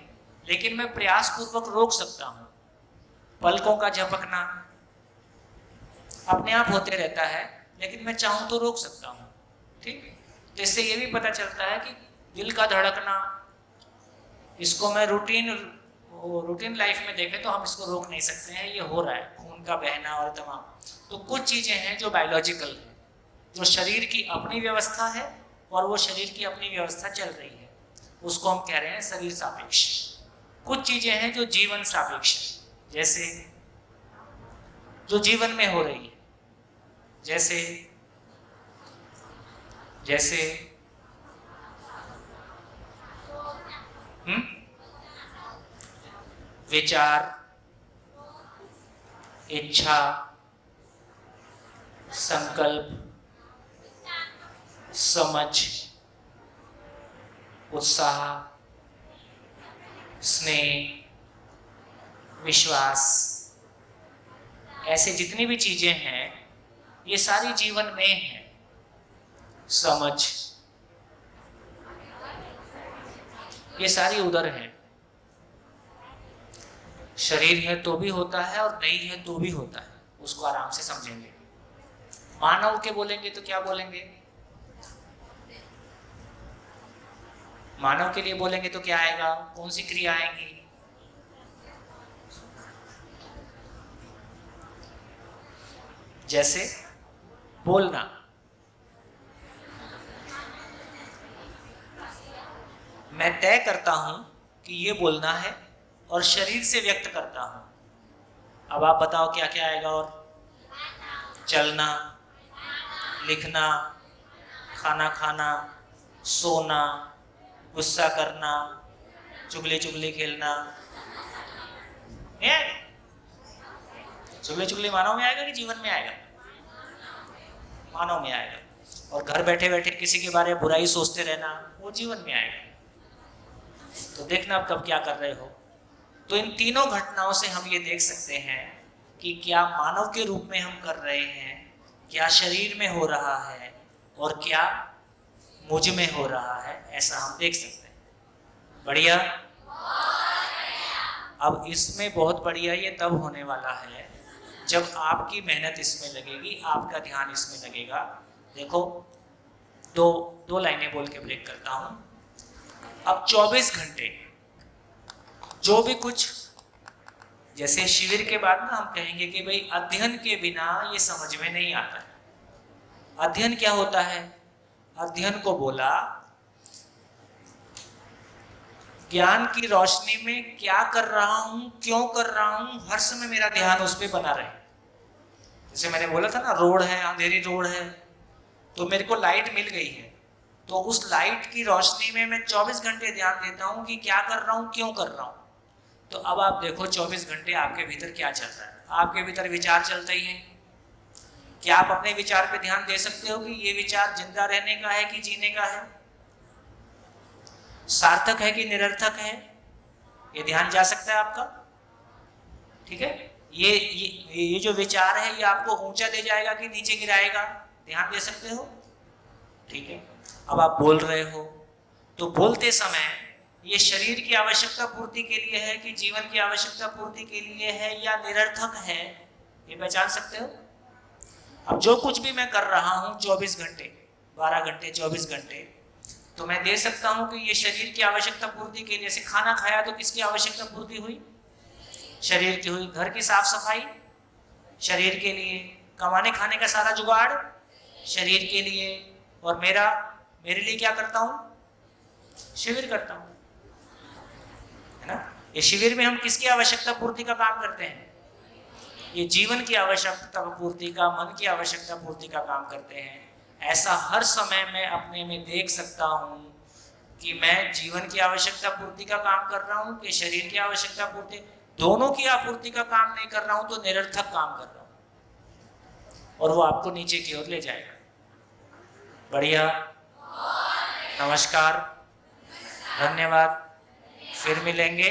लेकिन मैं प्रयास पूर्वक रोक सकता हूँ। पलकों का झपकना अपने आप होते रहता है, लेकिन मैं चाहूँ तो रोक सकता हूँ, ठीक। तो इससे ये भी पता चलता है कि दिल का धड़कना, इसको मैं रूटीन लाइफ में देखें तो हम इसको रोक नहीं सकते हैं, ये हो रहा है, खून का बहना और तमाम। तो कुछ चीज़ें हैं जो बायोलॉजिकल है, जो शरीर की अपनी व्यवस्था है और वो शरीर की अपनी व्यवस्था चल रही है, उसको हम कह रहे हैं शरीर सापेक्ष। कुछ चीज़ें हैं जो जीवन सापेक्ष है, जैसे जो जीवन में हो रही है, जैसे विचार, इच्छा, संकल्प, समझ, उत्साह, स्नेह, विश्वास, ऐसे जितनी भी चीजें हैं ये सारी जीवन में हैं। समझ, ये सारी उधर है। शरीर है तो भी होता है और नहीं है तो भी होता है, उसको आराम से समझेंगे। मानव के बोलेंगे तो क्या बोलेंगे? मानव के लिए बोलेंगे तो क्या आएगा? कौन सी क्रिया आएंगी? जैसे बोलना, मैं तय करता हूं कि ये बोलना है और शरीर से व्यक्त करता हूं। अब आप बताओ क्या क्या आएगा? और चलना, लिखना, खाना खाना, सोना, गुस्सा करना, चुगली चुगली खेलना, नहीं आएगा? चुगली चुगली मानव में आएगा कि जीवन में आएगा? मानव में आएगा, और घर बैठे बैठे किसी के बारे में बुराई सोचते रहना वो जीवन में आएगा। तो देखना अब कब क्या कर रहे हो। तो इन तीनों घटनाओं से हम ये देख सकते हैं कि क्या मानव के रूप में हम कर रहे हैं, क्या शरीर में हो रहा है और क्या मुझ में हो रहा है, ऐसा हम देख सकते हैं। बढ़िया। अब इसमें बहुत बढ़िया ये तब होने वाला है जब आपकी मेहनत इसमें लगेगी, आपका ध्यान इसमें लगेगा। देखो दो लाइनें बोल के ब्रेक करता हूं। अब 24 घंटे जो भी कुछ, जैसे शिविर के बाद ना हम कहेंगे कि भाई अध्ययन के बिना ये समझ में नहीं आता है। अध्ययन क्या होता है? अध्ययन को बोला ज्ञान की रोशनी में क्या कर रहा हूं, क्यों कर रहा हूं, हर समय मेरा ध्यान उस पर बना रहे। जैसे मैंने बोला था ना, रोड है, अंधेरी रोड है, तो मेरे को लाइट मिल गई है, तो उस लाइट की रोशनी में मैं 24 घंटे ध्यान देता हूं कि क्या कर रहा हूं, क्यों कर रहा हूं। तो अब आप देखो 24 घंटे आपके भीतर क्या चल रहा है। आपके भीतर विचार चलते ही हैं। क्या आप अपने विचार पे ध्यान दे सकते हो कि ये विचार जिंदा रहने का है कि जीने का है, सार्थक है कि निरर्थक है? ये ध्यान जा सकता है आपका। ठीक है, ये जो विचार है ये आपको ऊंचा ले जाएगा कि नीचे गिराएगा, ध्यान दे सकते हो। ठीक है, अब आप बोल रहे हो, तो बोलते समय ये शरीर की आवश्यकता पूर्ति के लिए है कि जीवन की आवश्यकता पूर्ति के लिए है या निरर्थक है, ये पहचान सकते हो। अब जो कुछ भी मैं कर रहा हूं 24 घंटे, 12 घंटे, 24 घंटे, तो मैं दे सकता हूं कि ये शरीर की आवश्यकता पूर्ति के लिए। से खाना खाया तो किसकी आवश्यकता पूर्ति हुई? शरीर की हुई। घर की साफ सफाई शरीर के लिए, कमाने खाने का सारा जुगाड़ शरीर के लिए, और मेरे लिए क्या करता हूं? शिविर करता हूं, है ना। ये शिविर में हम किसकी आवश्यकता पूर्ति का काम करते हैं? ये जीवन की आवश्यकता पूर्ति का, मन की आवश्यकता पूर्ति का काम करते हैं। ऐसा हर समय मैं अपने में देख सकता हूं कि मैं जीवन की आवश्यकता पूर्ति का काम कर रहा हूं कि शरीर की आवश्यकता पूर्ति, दोनों की आपूर्ति का काम नहीं कर रहा हूं तो निरर्थक काम कर रहा हूं, और वो आपको नीचे की ओर ले जाएगा। बढ़िया, नमस्कार, धन्यवाद, फिर मिलेंगे।